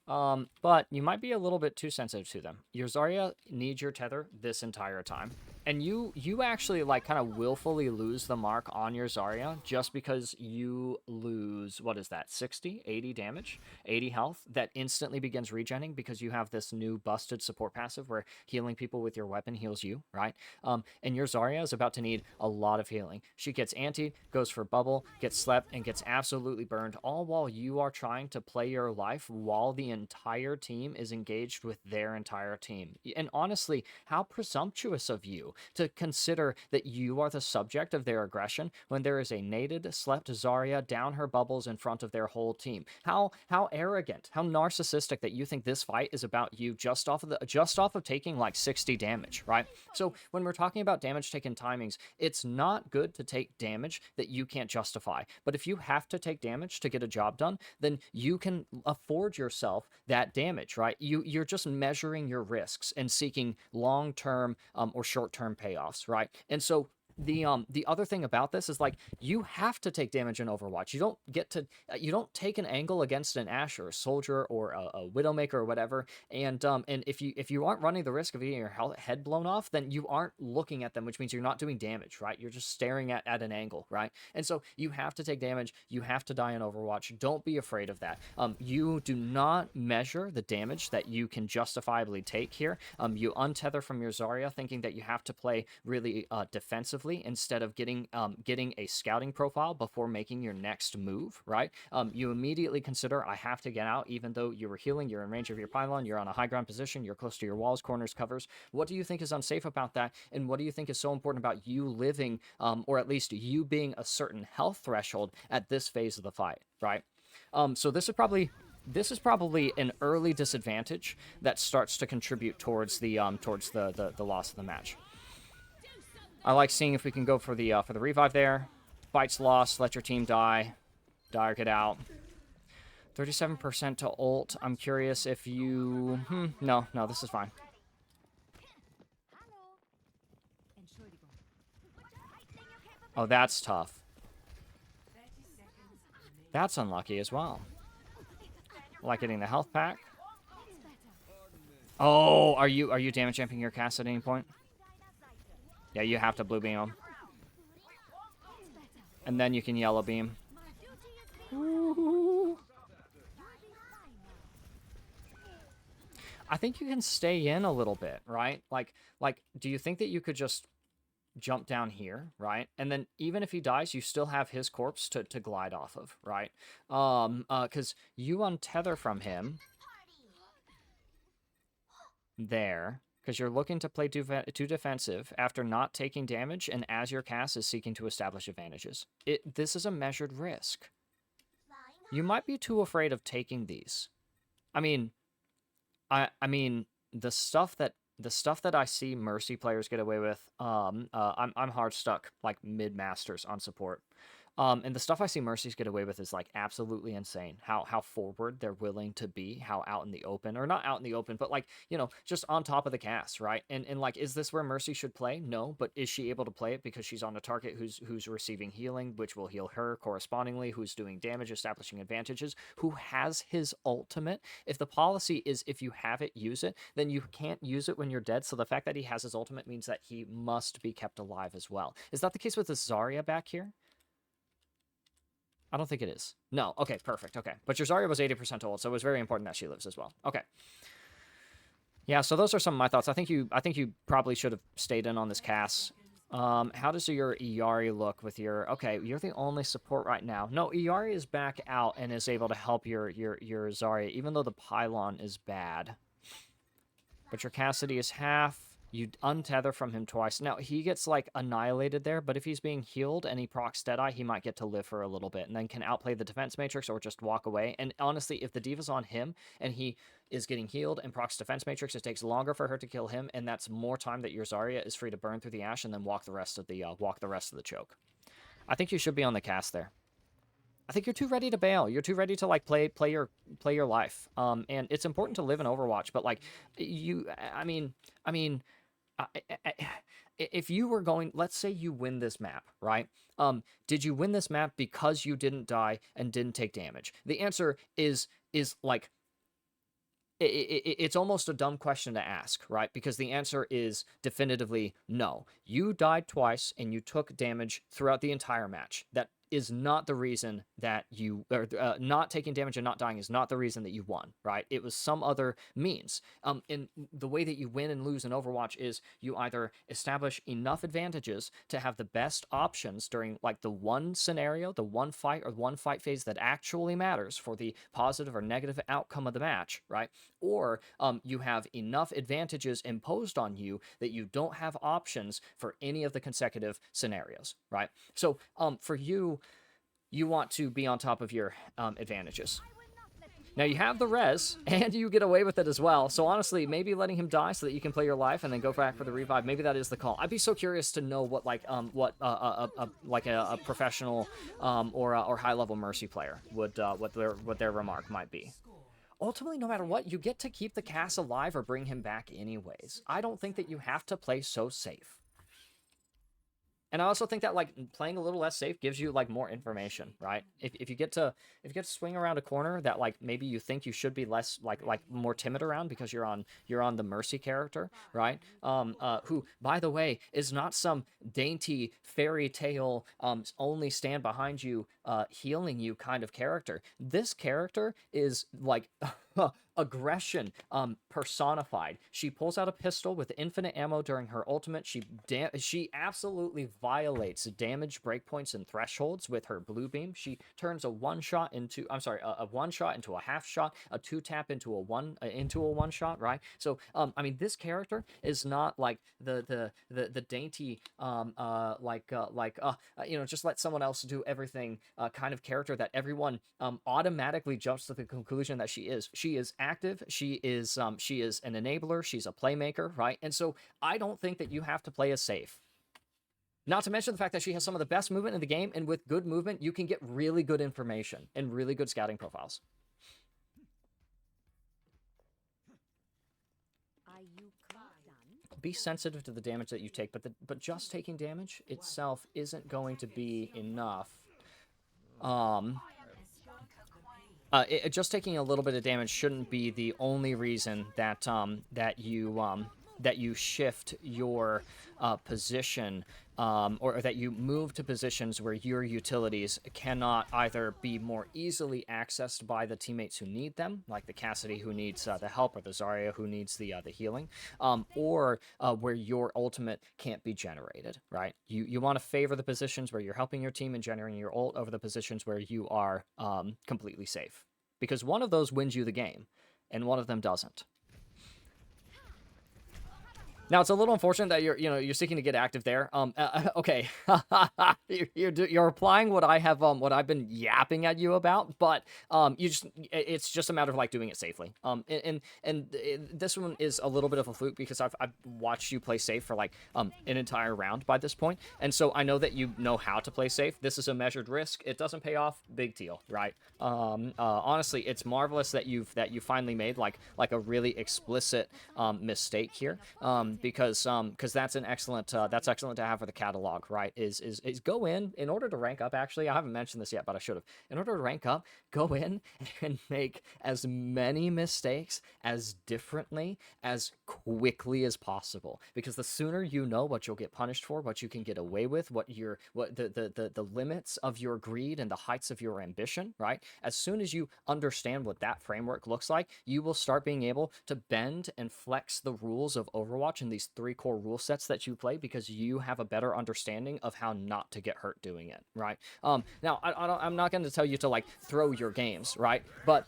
Speaker 1: But you might be a little bit too sensitive to them. Your Zarya needs your tether this entire time. And you actually, like, kind of willfully lose the mark on your Zarya just because you lose, what is that, 60, 80 damage, 80 health, that instantly begins regenning because you have this new busted support passive where healing people with your weapon heals you, right? And your Zarya is about to need a lot of healing. She gets antied, goes for bubble, gets slept, and gets absolutely burned, all while you are trying to play your life while the entire team is engaged with their entire team. And honestly, how presumptuous of you to consider that you are the subject of their aggression when there is a naded, slept Zarya down her bubbles in front of their whole team. How arrogant, how narcissistic that you think this fight is about you just off of taking like 60 damage, right? So when we're talking about damage taken timings, it's not good to take damage that you can't justify. But if you have to take damage to get a job done, then you can afford yourself that damage, right? You're just measuring your risks and seeking long-term or short-term payoffs, right? And so the other thing about this is, like, you have to take damage in Overwatch. You don't get to you don't take an angle against an Ashe or a Soldier or a Widowmaker or whatever, and if you aren't running the risk of getting your head blown off, then you aren't looking at them, which means you're not doing damage, right? You're just staring at an angle, right? And so you have to take damage. You have to die in Overwatch. Don't be afraid of that. You do not measure the damage that you can justifiably take here. You untether from your Zarya, thinking that you have to play really defensively instead of getting a scouting profile before making your next move, right? You immediately consider, I have to get out, even though you were healing, you're in range of your pylon, you're on a high ground position, you're close to your walls, corners, covers. What do you think is unsafe about that? And what do you think is so important about you living, or at least you being a certain health threshold at this phase of the fight, right? So this is probably an early disadvantage that starts to contribute towards the loss of the match. I like seeing if we can go for the revive there. Fight's lost. Let your team die. Dire, get out. 37% to ult. I'm curious if you... No, this is fine. Oh, that's tough. That's unlucky as well. Like getting the health pack. Oh, are you damage jumping your cast at any point? Yeah, you have to blue beam him. And then you can yellow beam. Ooh. I think you can stay in a little bit, right? Like, do you think that you could just jump down here, right? And then even if he dies, you still have his corpse to glide off of, right? Because you untether from him. There. because you're looking to play too defensive after not taking damage, and as your cast is seeking to establish advantages. This is a measured risk. You might be too afraid of taking these. I mean, I mean the stuff that I see Mercy players get away with. I'm hard stuck like mid masters on support. And the stuff I see Mercies get away with is like absolutely insane. How forward they're willing to be, how out in the open, or not out in the open, but like, you know, just on top of the cast, right? And like, is this where Mercy should play? No, but is she able to play it because she's on a target who's receiving healing, which will heal her correspondingly, who's doing damage, establishing advantages, who has his ultimate? If the policy is if you have it, use it, then you can't use it when you're dead. So the fact that he has his ultimate means that he must be kept alive as well. Is that the case with the Zarya back here? I don't think it is. No. Okay, perfect. Okay. But your Zarya was 80% old, so it was very important that she lives as well. Okay. Yeah, so those are some of my thoughts. I think you probably should have stayed in on this cast. How does your Iyari look with your... Okay, you're the only support right now. No, Iyari is back out and is able to help your Zarya, even though the pylon is bad. But your Cassidy is half. You untether from him twice. Now, he gets, like, annihilated there, but if he's being healed and he procs Deadeye, he might get to live for a little bit and then can outplay the defense matrix or just walk away. And honestly, if the Diva's on him and he is getting healed and procs defense matrix, it takes longer for her to kill him, and that's more time that your Zarya is free to burn through the ash and then walk the rest of the choke. I think you should be on the cast there. I think you're too ready to bail. You're too ready to like play your life. And it's important to live in Overwatch, but like if you were going, let's say you win this map, right? Did you win this map because you didn't die and didn't take damage? The answer is like, it's almost a dumb question to ask, right? Because the answer is definitively no. You died twice and you took damage throughout the entire match. That is not the reason that you... not taking damage and not dying is not the reason that you won, right? It was some other means. And the way that you win and lose in Overwatch is you either establish enough advantages to have the best options during, like, the one scenario, the one fight or one fight phase that actually matters for the positive or negative outcome of the match, right? Or you have enough advantages imposed on you that you don't have options for any of the consecutive scenarios, right? So for you, you want to be on top of your advantages. Now, you have the res, and you get away with it as well. So, honestly, maybe letting him die so that you can play your life and then go back for the revive, maybe that is the call. I'd be so curious to know what, like, a professional or high-level Mercy player would, what their remark might be. Ultimately, no matter what, you get to keep the cast alive or bring him back anyways. I don't think that you have to play so safe. And I also think that, like, playing a little less safe gives you, like, more information, right? If you get to swing around a corner that, like, maybe you think you should be less, like more timid around because you're on the Mercy character, right? Who, by the way, is not some dainty fairy tale only stand behind you healing you kind of character. This character is like aggression personified. She pulls out a pistol with infinite ammo during her ultimate. She absolutely violates damage breakpoints and thresholds with her blue beam. She turns a one shot into a half shot, a two tap into a one shot, right? So I mean, this character is not like the dainty just let someone else do everything kind of character that everyone automatically jumps to the conclusion that she is. She is active. She is an enabler. She's a playmaker, right? And so I don't think that you have to play as safe. Not to mention the fact that she has some of the best movement in the game, and with good movement, you can get really good information and really good scouting profiles. Be sensitive to the damage that you take, but just taking damage itself isn't going to be enough. Just taking a little bit of damage shouldn't be the only reason that you shift your position, or that you move to positions where your utilities cannot either be more easily accessed by the teammates who need them, like the Cassidy who needs the help, or the Zarya who needs the healing, or where your ultimate can't be generated, right? You want to favor the positions where you're helping your team and generating your ult over the positions where you are completely safe. Because one of those wins you the game, and one of them doesn't. Now it's a little unfortunate that you're seeking to get active there. Okay, you're applying what I have what I've been yapping at you about, but it's just a matter of like doing it safely. This one is a little bit of a fluke because I've watched you play safe for like an entire round by this point, and so I know that you know how to play safe. This is a measured risk. It doesn't pay off. Big deal, right? Honestly, it's marvelous that you finally made like a really explicit mistake here. Because that's an excellent that's excellent to have for the catalog, right? Is go in order to rank up. Actually, I haven't mentioned this yet, but I should have. In order to rank up, go in and make as many mistakes as differently as quickly as possible. Because the sooner you know what you'll get punished for, what you can get away with, what the limits of your greed and the heights of your ambition, right? As soon as you understand what that framework looks like, you will start being able to bend and flex the rules of Overwatch in these 3 core rule sets that you play because you have a better understanding of how not to get hurt doing it, right? Now I'm not going to tell you to like throw your games, right? But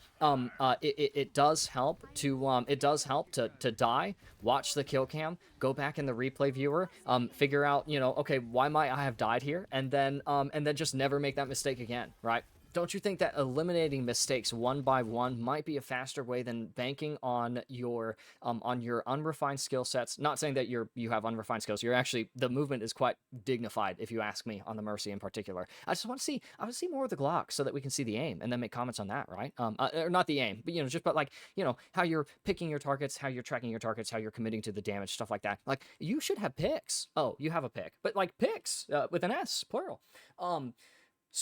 Speaker 1: it does help to die, watch the kill cam, go back in the replay viewer, figure out, okay, why might I have died here, and then just never make that mistake again, right? Don't you think that eliminating mistakes one by one might be a faster way than banking on your unrefined skill sets? Not saying that you have unrefined skills. You're actually, the movement is quite dignified, if you ask me, on the Mercy in particular. I want to see more of the Glock so that we can see the aim and then make comments on that, right? Or not the aim, but like how you're picking your targets, how you're tracking your targets, how you're committing to the damage, stuff like that. Like you should have picks. Oh, you have a pick, but like picks with an S, plural.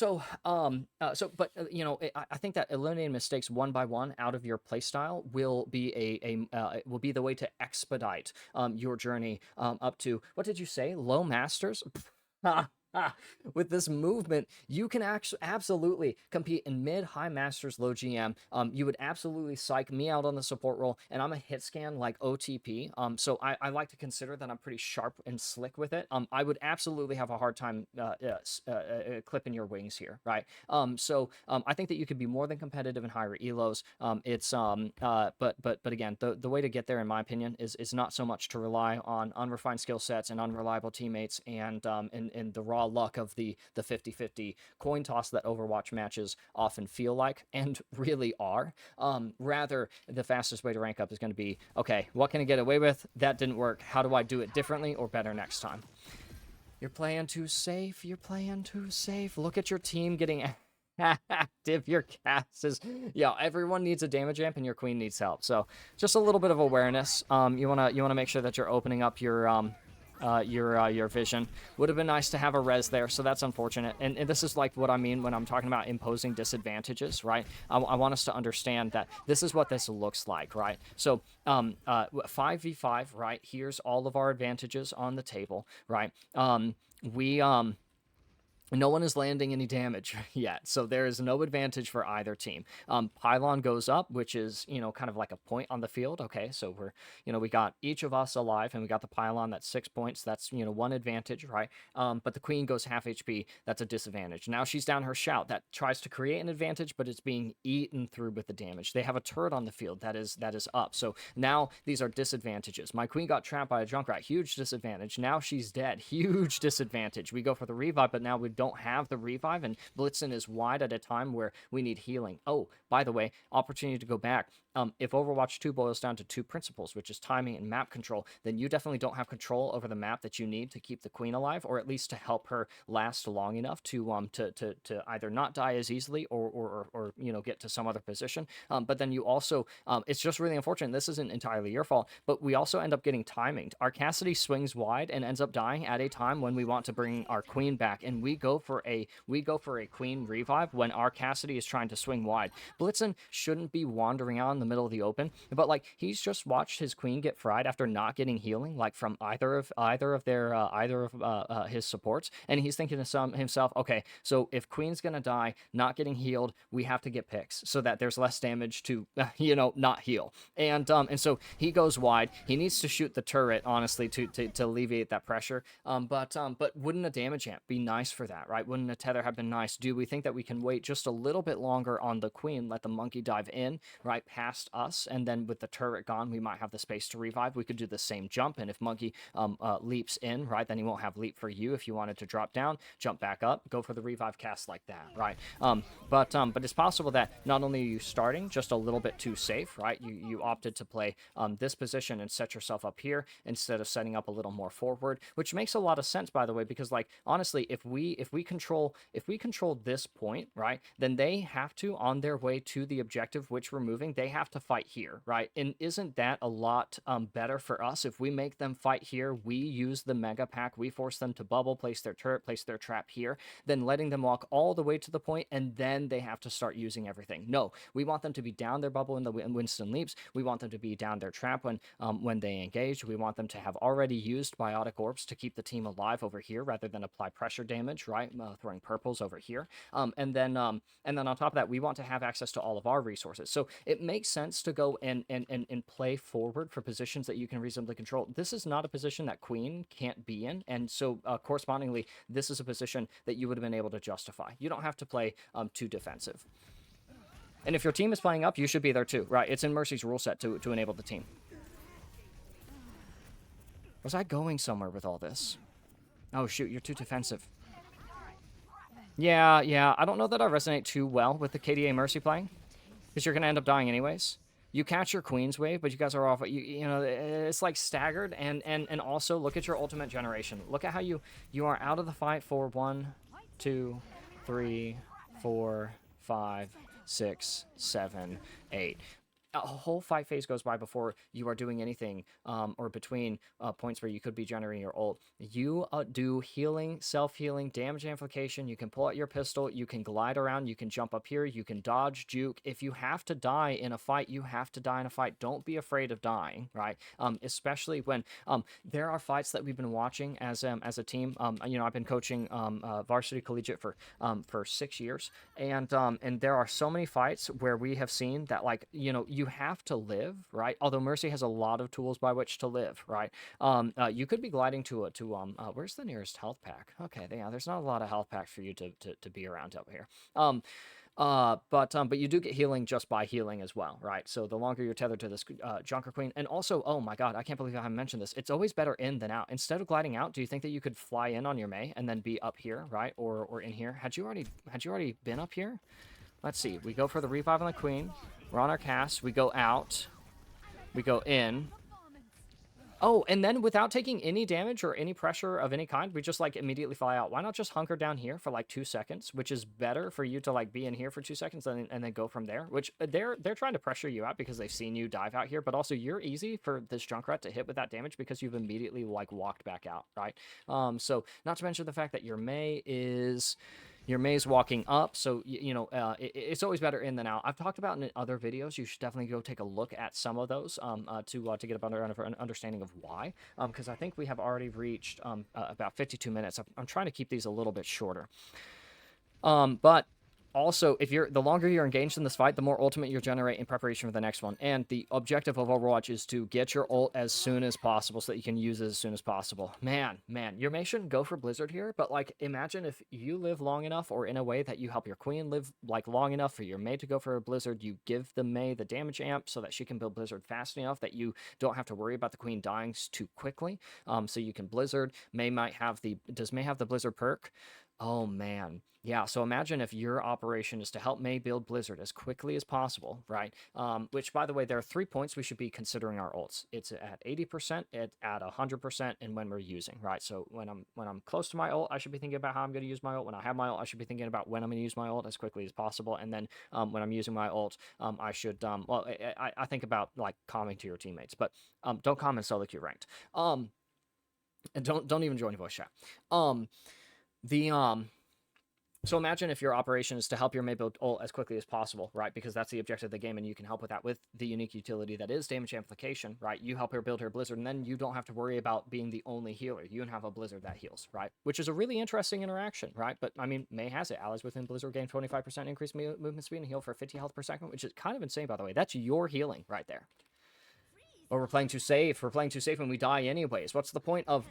Speaker 1: But I think that eliminating mistakes one by one out of your playstyle will be will be the way to expedite your journey up to, what did you say, low masters? With this movement, you can absolutely compete in mid, high masters, low GM. You would absolutely psych me out on the support role, and I'm a hit scan like OTP. So I like to consider that I'm pretty sharp and slick with it. I would absolutely have a hard time clipping your wings here, right? I think that you could be more than competitive in higher elos. But again, the way to get there, in my opinion, is not so much to rely on unrefined skill sets and unreliable teammates and in the raw luck of the 50-50 coin toss that Overwatch matches often feel like and really are. Rather, the fastest way to rank up is going to be, okay, what can I get away with? That didn't work. How do I do it differently or better next time? You're playing too safe. You're playing too safe. Look at your team getting active. Your cast is, everyone needs a damage amp and your queen needs help. So just a little bit of awareness. You wanna make sure that you're opening up your vision. Would have been nice to have a res there, so that's unfortunate. And this is like what I mean when I'm talking about imposing disadvantages, right? I want us to understand that this is what this looks like, right? So 5v5, right? Here's all of our advantages on the table, right? No one is landing any damage yet, so there is no advantage for either team. Pylon goes up, which is, kind of like a point on the field. Okay, so we got each of us alive, and we got the pylon, that's 6 points. That's, one advantage, right? But the queen goes half HP. That's a disadvantage. Now she's down her shout. That tries to create an advantage, but it's being eaten through with the damage. They have a turret on the field that is up. So now these are disadvantages. My queen got trapped by a Junkrat. Huge disadvantage. Now she's dead. Huge disadvantage. We go for the revive, but now we don't have the revive, and Blitzen is wide at a time where we need healing. Oh, by the way, opportunity to go back. If Overwatch 2 boils down to 2 principles, which is timing and map control, then you definitely don't have control over the map that you need to keep the queen alive, or at least to help her last long enough to either not die as easily or get to some other position. But then you also, it's just really unfortunate. This isn't entirely your fault, but we also end up getting timing. Our Cassidy swings wide and ends up dying at a time when we want to bring our queen back, and we go for a queen revive when our Cassidy is trying to swing wide. Blitzen shouldn't be wandering out in the middle of the open, but like he's just watched his queen get fried after not getting healing, like from either of his supports, and he's thinking to himself, okay, so if queen's gonna die not getting healed, we have to get picks so that there's less damage to not heal, and so he goes wide. He needs to shoot the turret, honestly, to alleviate that pressure, but wouldn't a damage amp be nice for that, right? Wouldn't a tether have been nice? Do we think that we can wait just a little bit longer on the queen, let the monkey dive in, right past past us, and then with the turret gone, we might have the space to revive. We could do the same jump, and if Monkey leaps in, right, then he won't have leap for you. If you wanted to drop down, jump back up, go for the revive cast like that, right? But it's possible that not only are you starting just a little bit too safe, right? You opted to play this position and set yourself up here instead of setting up a little more forward, which makes a lot of sense, by the way, because like honestly, if we control this point, right, then they have to, on their way to the objective which we're moving, they have to fight here, right? And isn't that a lot better for us if we make them fight here? We use the mega pack, we force them to bubble, place their turret, place their trap here, then letting them walk all the way to the point, and then they have to start using everything. No, we want them to be down their bubble in the Winston leaps. We want them to be down their trap when they engage. We want them to have already used biotic orbs to keep the team alive over here rather than apply pressure damage, right? Throwing purples over here. And then on top of that, we want to have access to all of our resources. So it makes sense to go and play forward for positions that you can reasonably control. This is not a position that Queen can't be in, and so correspondingly, this is a position that you would have been able to justify. You don't have to play too defensive. And if your team is playing up, you should be there too, right? It's in Mercy's rule set to enable the team. Was I going somewhere with all this? Oh, shoot, you're too defensive. Yeah, I don't know that I resonate too well with the KDA Mercy playing, because you're going to end up dying anyways. You catch your Queen's wave, but you guys are off. You know, it's like staggered, and also look at your ultimate generation. Look at how you are out of the fight for 1, 2, 3, 4, 5, 6, 7, 8. A whole fight phase goes by before you are doing anything, or between points where you could be generating your ult. You do healing, self-healing, damage amplification. You can pull out your pistol. You can glide around. You can jump up here. You can dodge, juke. If you have to die in a fight, you have to die in a fight. Don't be afraid of dying, right? Especially when there are fights that we've been watching as a team. You know, I've been coaching varsity collegiate for 6 years, and there are so many fights where we have seen that, like, you know, you have to live, right? Although Mercy has a lot of tools by which to live, right? You could be gliding to where's the nearest health pack? Okay, yeah, there's not a lot of health packs for you to be around up here. But you do get healing just by healing as well, right? So the longer you're tethered to this Junker Queen, and also, oh my god, I can't believe I haven't mentioned this. It's always better in than out. Instead of gliding out, do you think that you could fly in on your Mei and then be up here, right? Or in here? Had you already been up here? Let's see. We go for the revive on the Queen. We're on our cast. We go out. We go in. Oh, and then without taking any damage or any pressure of any kind, we just like immediately fly out. Why not just hunker down here for like 2 seconds, which is better for you to like be in here for 2 seconds and then go from there, which they're trying to pressure you out because they've seen you dive out here, but also you're easy for this Junkrat to hit with that damage because you've immediately like walked back out, right? So not to mention the fact that your Mei's walking up, so it's always better in than out. I've talked about in other videos. You should definitely go take a look at some of those to get a better understanding of why. Because I think we have already reached about 52 minutes. I'm trying to keep these a little bit shorter. But also, the longer you're engaged in this fight, the more ultimate you'll generate in preparation for the next one. And the objective of Overwatch is to get your ult as soon as possible so that you can use it as soon as possible. Man, your Mei shouldn't go for Blizzard here, but like imagine if you live long enough or in a way that you help your Queen live like long enough for your Mei to go for a Blizzard, you give the Mei the damage amp so that she can build Blizzard fast enough that you don't have to worry about the Queen dying too quickly. So you can Blizzard. Does Mei have the Blizzard perk? Oh man. Yeah, so imagine if your operation is to help Mei build Blizzard as quickly as possible, right? Which, by the way, there are 3 points we should be considering our ults. It's at 80%, it's at 100%, and when we're using, right? So when I'm close to my ult, I should be thinking about how I'm going to use my ult. When I have my ult, I should be thinking about when I'm going to use my ult as quickly as possible. And then when I'm using my ult, I should, I think about like calming to your teammates, but don't comment solo queue ranked. And don't even join voice chat. So imagine if your operation is to help your Mei build ult as quickly as possible, right? Because that's the objective of the game, and you can help with that with the unique utility that is damage amplification, right? You help her build her Blizzard, and then you don't have to worry about being the only healer. You can have a Blizzard that heals, right? Which is a really interesting interaction, right? But, I mean, Mei has it. Allies within Blizzard gain 25% increased movement speed and heal for 50 health per second, which is kind of insane, by the way. That's your healing right there. Or we're playing too safe. We're playing too safe and we die anyways. What's the point of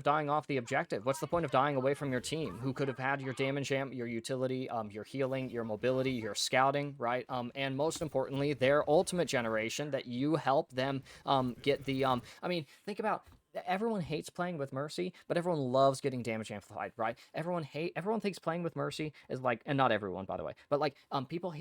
Speaker 1: dying off the objective? What's the point of dying away from your team, who could have had your damage amp, your utility, your healing, your mobility, your scouting, right? And most importantly, their ultimate generation that you help them get the I mean, think about, everyone hates playing with Mercy, but everyone loves getting damage amplified, right? Everyone thinks playing with Mercy is like, and not everyone, by the way, but like people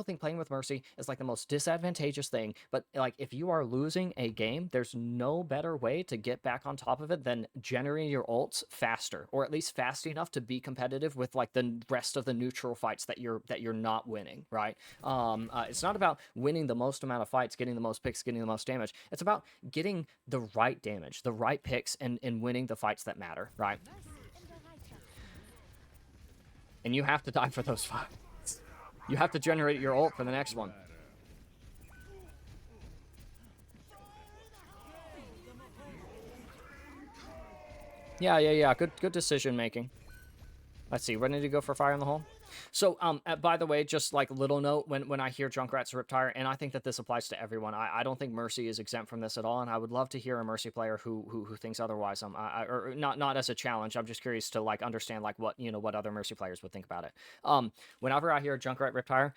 Speaker 1: think playing with Mercy is like the most disadvantageous thing. But like, if you are losing a game, there's no better way to get back on top of it than generating your ults faster, or at least fast enough to be competitive with like the rest of the neutral fights that you're not winning, right? It's not about winning the most amount of fights, getting the most picks, getting the most damage. It's about getting the right damage, the right picks, and winning the fights that matter, right? And you have to die for those fights. You have to generate your ult for the next one. Yeah. Good decision making. Let's see, ready to go for fire in the hole? So, by the way, just like little note, when I hear Junkrat's Riptire, and I think that this applies to everyone, I don't think Mercy is exempt from this at all, and I would love to hear a Mercy player who thinks otherwise. Or not as a challenge. I'm just curious to like understand like what other Mercy players would think about it. Whenever I hear Junkrat Riptire,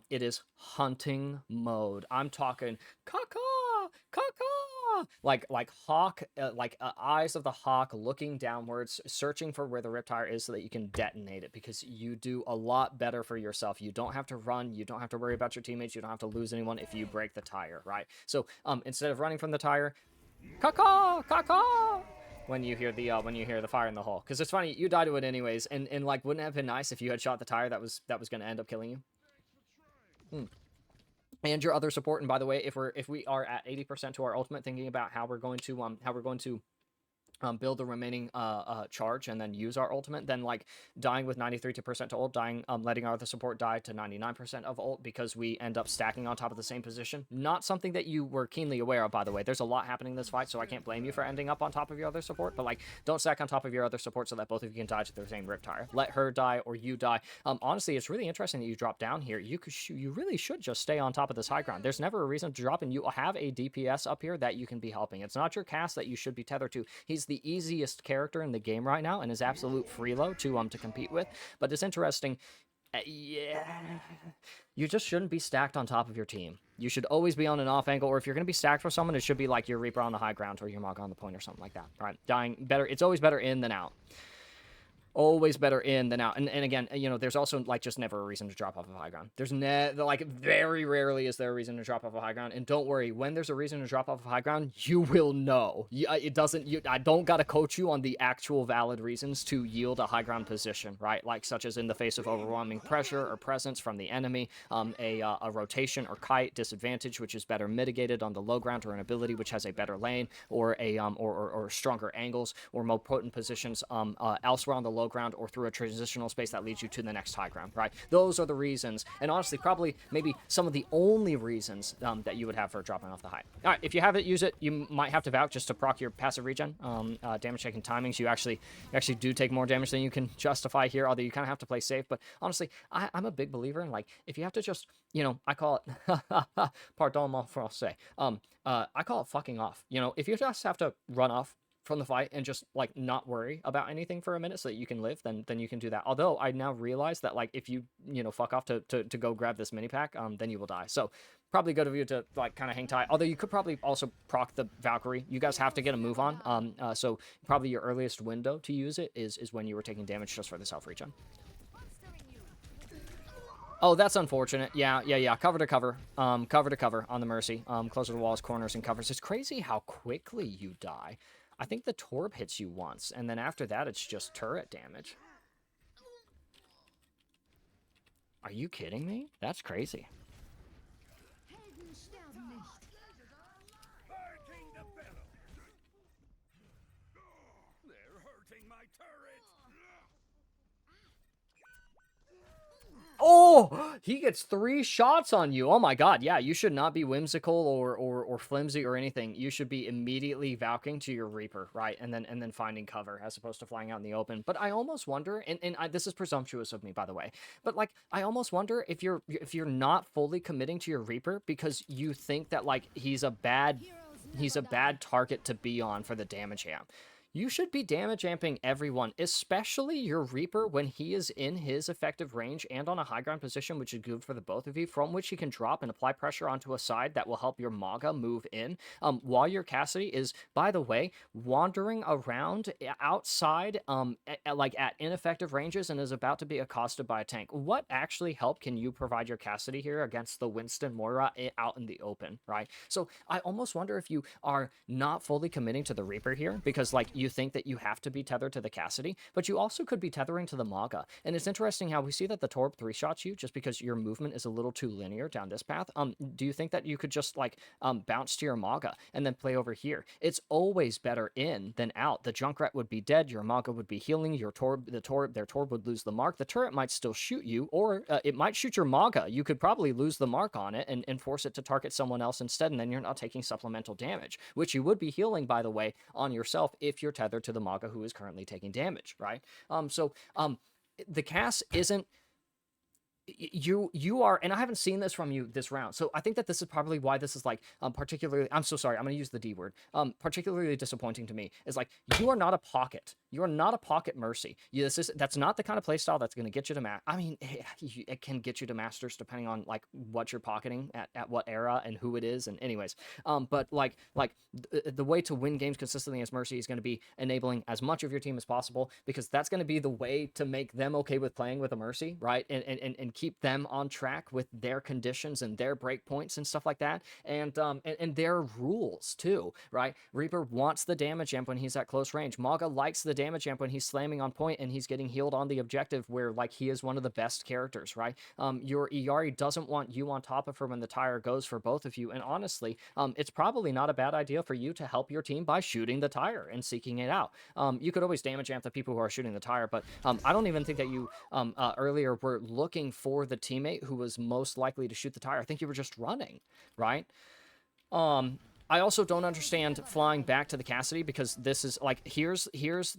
Speaker 1: it is hunting mode. I'm talking caw-caw, caw-caw, like hawk, eyes of the hawk looking downwards, searching for where the Riptire is so that you can detonate it, because you do a lot better for yourself. You don't have to run, you don't have to worry about your teammates, you don't have to lose anyone if you break the tire, right? So instead of running from the tire, caw-caw, caw-caw, when you hear the fire in the hole. Because it's funny, you die to it anyways, and like, wouldn't it have been nice if you had shot the tire that was going to end up killing you? And your other support. And by the way, if we are at 80% to our ultimate, thinking about how we're going to build the remaining charge and then use our ultimate, then like dying with 93% to ult, letting our other support die to 99% of ult, because we end up stacking on top of the same position. Not something that you were keenly aware of, by the way. There's a lot happening in this fight, so I can't blame you for ending up on top of your other support, but like, don't stack on top of your other support so that both of you can die to the same Riptire. Let her die or you die. Honestly, it's really interesting that you drop down here. You really should just stay on top of this high ground. There's never a reason to drop, and you have a DPS up here that you can be helping. It's not your cast that you should be tethered to. He's the easiest character in the game right now and is absolute freelo to compete with. But it's interesting. Yeah, you just shouldn't be stacked on top of your team. You should always be on an off angle, or if you're going to be stacked for someone, it should be like your Reaper on the high ground or your Mog on the point or something like that, right? Dying better. It's always better in than out. Always better in than out. And again, there's also like just never a reason to drop off of high ground. There's like very rarely is there a reason to drop off of high ground. And don't worry, when there's a reason to drop off of high ground, you will know. I don't gotta coach you on the actual valid reasons to yield a high ground position, right? Like such as in the face of overwhelming pressure or presence from the enemy, a rotation or kite disadvantage, which is better mitigated on the low ground, or an ability which has a better lane, or a or stronger angles, or more potent positions elsewhere on the low ground, or through a transitional space that leads you to the next high ground, right? Those are the reasons, and honestly, probably maybe some of the only reasons that you would have for dropping off the high. All right, if you have it, use it. You might have to vouch just to proc your passive regen. Damage taking timings, you actually do take more damage than you can justify here, although you kind of have to play safe. But honestly, I'm a big believer in, like, if you have to just, I call it, pardon mon français, I call it fucking off. If you just have to run off from the fight and just like not worry about anything for a minute so that you can live, then you can do that. Although I now realize that like if you fuck off to go grab this mini pack, then you will die. So probably good of you to like kind of hang tight. Although you could probably also proc the Valkyrie. You guys have to get a move on. So probably your earliest window to use it is when you were taking damage just for the self regen. Oh, that's unfortunate. Yeah. Cover to cover. Cover to cover on the Mercy. Closer to walls, corners, and covers. It's crazy how quickly you die. I think the Torb hits you once, and then after that, it's just turret damage. Are you kidding me? That's crazy. Oh, he gets 3 shots on you. Oh my god, yeah, you should not be whimsical or flimsy or anything. You should be immediately valking to your Reaper, right? And then finding cover as opposed to flying out in the open. But I almost wonder, and this is presumptuous of me, by the way, but like I almost wonder if you're not fully committing to your Reaper because you think that like he's a bad he's a bad target to be on for the damage amp. You should be damage amping everyone, especially your Reaper when he is in his effective range and on a high ground position, which is good for the both of you, from which he can drop and apply pressure onto a side that will help your Maga move in. While your Cassidy is, by the way, wandering around outside, like at ineffective ranges and is about to be accosted by a tank. What actually help can you provide your Cassidy here against the Winston Moira out in the open, right? So I almost wonder if you are not fully committing to the Reaper here, because like you think that you have to be tethered to the Cassidy, but you also could be tethering to the Maga. And it's interesting how we see that the Torb 3-shots you just because your movement is a little too linear down this path. Do you think that you could just like bounce to your Maga and then play over here? It's always better in than out. The Junkrat would be dead, your Maga would be healing, their Torb would lose the mark. The turret might still shoot you, or it might shoot your Maga. You could probably lose the mark on it and force it to target someone else instead, and then you're not taking supplemental damage, which you would be healing, by the way, on yourself if you're tethered to the Maga who is currently taking damage, right? The cast isn't you are, and I haven't seen this from you this round, so I think that this is probably why this is like particularly, I'm so sorry, I'm going to use the D word, particularly disappointing to me, is like you are not a pocket. You are not a pocket Mercy. That's not the kind of playstyle that's going to get you to I mean, it can get you to masters depending on like what you're pocketing at what era and who it is, and anyways, but like the way to win games consistently as Mercy is going to be enabling as much of your team as possible, because that's going to be the way to make them okay with playing with a Mercy, right? And keep them on track with their conditions and their breakpoints and stuff like that, and their rules too, right? Reaper wants the damage amp when he's at close range. Maga likes the damage amp when he's slamming on point and he's getting healed on the objective, where like he is one of the best characters, right? Your Iari doesn't want you on top of her when the tire goes for both of you, and honestly, it's probably not a bad idea for you to help your team by shooting the tire and seeking it out. You could always damage amp the people who are shooting the tire, but I don't even think that you earlier were looking for the teammate who was most likely to shoot the tire. I think you were just running, right? I also don't understand flying back to the Cassidy, because this is like, here's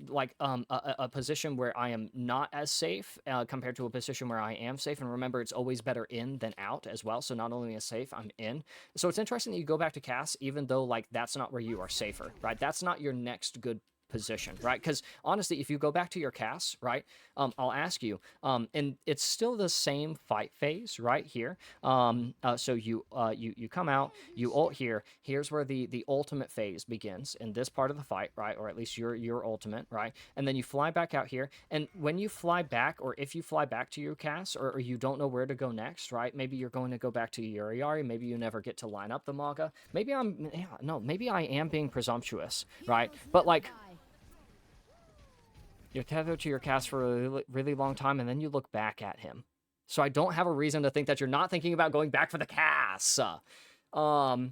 Speaker 1: like a position where I am not as safe compared to a position where I am safe. And remember, it's always better in than out as well. So not only is safe, I'm in. So it's interesting that you go back to Cass, even though like that's not where you are safer, right? That's not your next good position, right? Because honestly, if you go back to your Cass, right, I'll ask you, and it's still the same fight phase right here. So you come out, you ult here. Here's where the ultimate phase begins in this part of the fight, right? Or at least your ultimate, right? And then you fly back out here. And when you fly back, or if you fly back to your Cass, or you don't know where to go next, right? Maybe you're going to go back to Yuri. Maybe you never get to line up the Maga. Maybe maybe I am being presumptuous, right? But like, you're tethered to your Cast for a really, really long time, and then you look back at him. So I don't have a reason to think that you're not thinking about going back for the Cast. But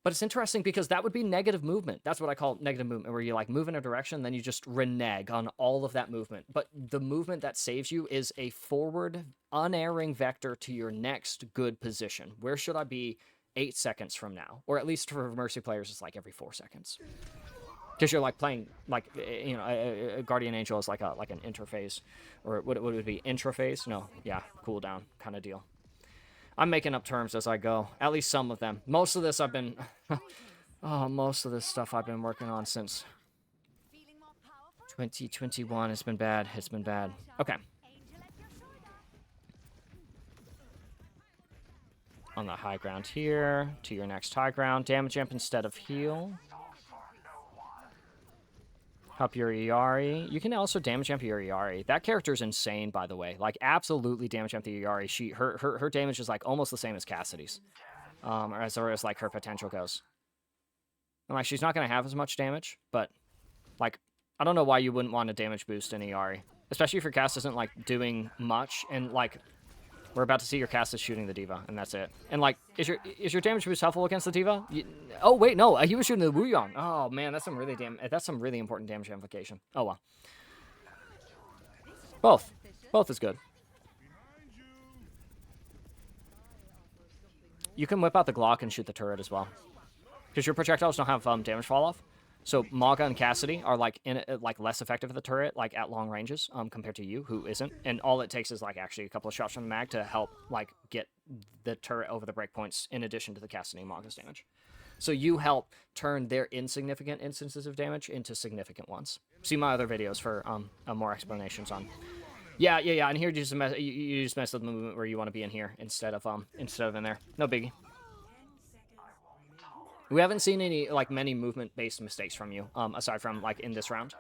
Speaker 1: it's interesting because that would be negative movement. That's what I call negative movement, where you like move in a direction, then you just renege on all of that movement. But the movement that saves you is a forward, unerring vector to your next good position. Where should I be 8 seconds from now? Or at least for Mercy players, it's like every 4 seconds. Because you're like playing, like, you know, a Guardian Angel is like an interphase, or would it be intraphase? No, yeah, cooldown kind of deal. I'm making up terms as I go, at least some of them. Most of this I've been, most of this stuff I've been working on since 2021. It's been bad. It's been bad. Okay. On the high ground here, to your next high ground. Damage amp instead of heal. Up your Iari. You can also damage amp your Iari. That character's insane, by the way. Like, absolutely damage amp the Iari. Her damage is like almost the same as Cassidy's. Or as like her potential goes. And like, she's not gonna have as much damage, but like, I don't know why you wouldn't want a damage boost in Iari. Especially if your cast isn't like doing much, and like, we're about to see your cast is shooting the D.Va, and that's it. And like, is your damage boost helpful against the D.Va? Oh wait, no, he was shooting the Wuyong. Oh man, that's some really important damage implication. Oh well. Both is good. You can whip out the Glock and shoot the turret as well, because your projectiles don't have damage fall off. So Maga and Cassidy are like like less effective at the turret, like at long ranges, compared to you, who isn't. And all it takes is like actually a couple of shots from the mag to help like get the turret over the breakpoints, in addition to the Cassidy and Maga's damage. So you help turn their insignificant instances of damage into significant ones. See my other videos for more explanations on. Yeah. And here you just mess with the movement where you want to be in here instead of in there. No biggie. We haven't seen any like many movement based mistakes from you, aside from like in this round.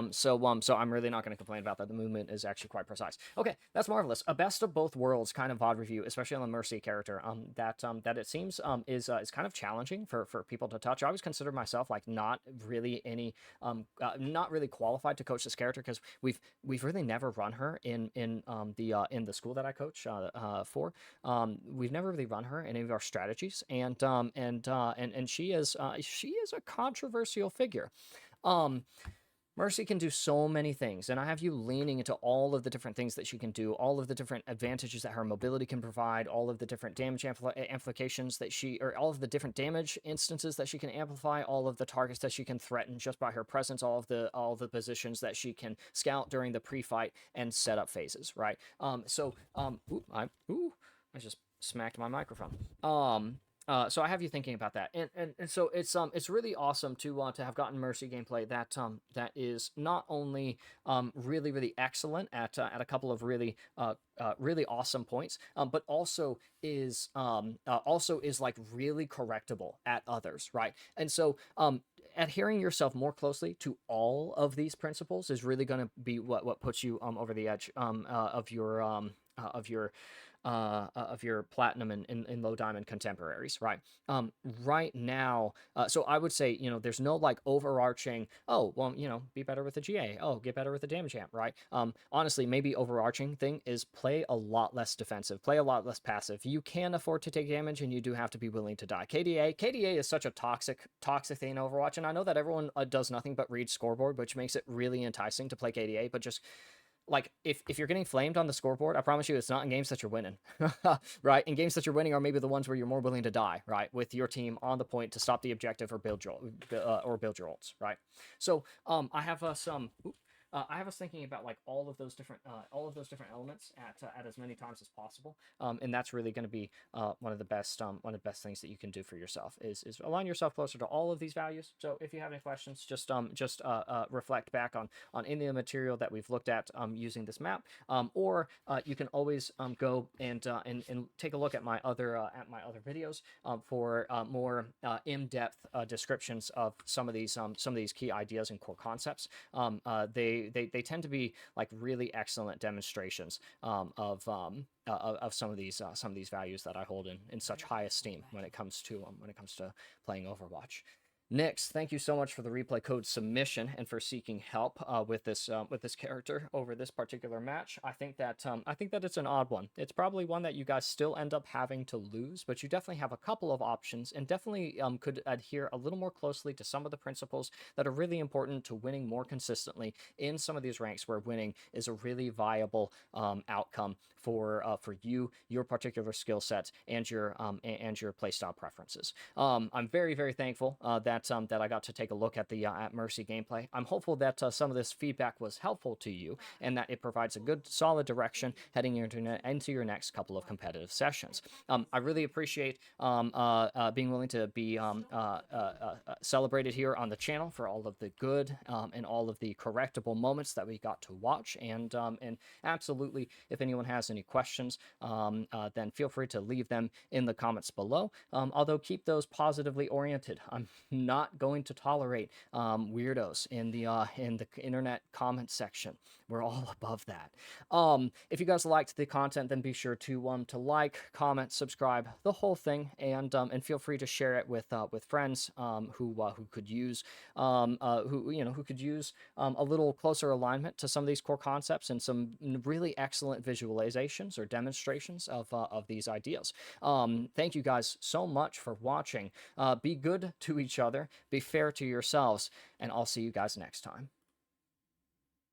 Speaker 1: So I'm really not going to complain about that. The movement is actually quite precise. Okay, that's marvelous. A best of both worlds kind of VOD review, especially on the Mercy character. That it seems is kind of challenging for people to touch. I always consider myself like not really not really qualified to coach this character because we've really never run her in the school that I coach for. We've never really run her in any of our strategies, and she is a controversial figure. Mercy can do so many things, and I have you leaning into all of the different things that she can do, all of the different advantages that her mobility can provide, all of the different damage amplifications or all of the different damage instances that she can amplify, all of the targets that she can threaten just by her presence, all of the positions that she can scout during the pre-fight and setup phases, right? I just smacked my microphone. So I have you thinking about that, and so it's really awesome to have gotten Mercy gameplay that is not only really excellent at a couple of really awesome points, but also is like really correctable at others, right? And so adhering yourself more closely to all of these principles is really going to be what puts you over the edge of your platinum and low diamond contemporaries, right? Right now, so I would say, there's no like overarching, oh, well, be better with the GA. Oh, get better with the damage amp, right? Honestly, maybe overarching thing is play a lot less defensive, play a lot less passive. You can afford to take damage, and you do have to be willing to die. KDA is such a toxic thing in Overwatch, and I know that everyone does nothing but read scoreboard, which makes it really enticing to play KDA, but just like if you're getting flamed on the scoreboard, I promise you it's not in games that you're winning. Right? In games that you're winning are maybe the ones where you're more willing to die, right? With your team on the point to stop the objective or build your ults, right? So I have I have us thinking about like all of those different elements at as many times as possible, and that's really going to be one of the best things that you can do for yourself is align yourself closer to all of these values. So if you have any questions, just reflect back on any of the material that we've looked at using this map, or you can always go and take a look at my other videos for more in-depth descriptions of some of these key ideas and core concepts. They tend to be like really excellent demonstrations of some of these values that I hold in such high esteem when it comes to playing Overwatch. Nix, thank you so much for the replay code submission and for seeking help with this character over this particular match. I think that it's an odd one. It's probably one that you guys still end up having to lose, but you definitely have a couple of options and definitely could adhere a little more closely to some of the principles that are really important to winning more consistently in some of these ranks where winning is a really viable outcome for you, your particular skill sets, and your playstyle preferences. I'm very thankful that I got to take a look at the at Mercy gameplay. I'm hopeful that some of this feedback was helpful to you and that it provides a good solid direction heading into your next couple of competitive sessions. I really appreciate being willing to be celebrated here on the channel for all of the good and all of the correctable moments that we got to watch, and absolutely, if anyone has any questions, then feel free to leave them in the comments below. Although keep those positively oriented. I'm not going to tolerate weirdos in the internet comment section. We're all above that. If you guys liked the content, then be sure to like, comment, subscribe, the whole thing, and feel free to share it with friends who could use who could use a little closer alignment to some of these core concepts and some really excellent visualizations or demonstrations of these ideas. Thank you guys so much for watching. Be good to each other, be fair to yourselves, and I'll see you guys next time.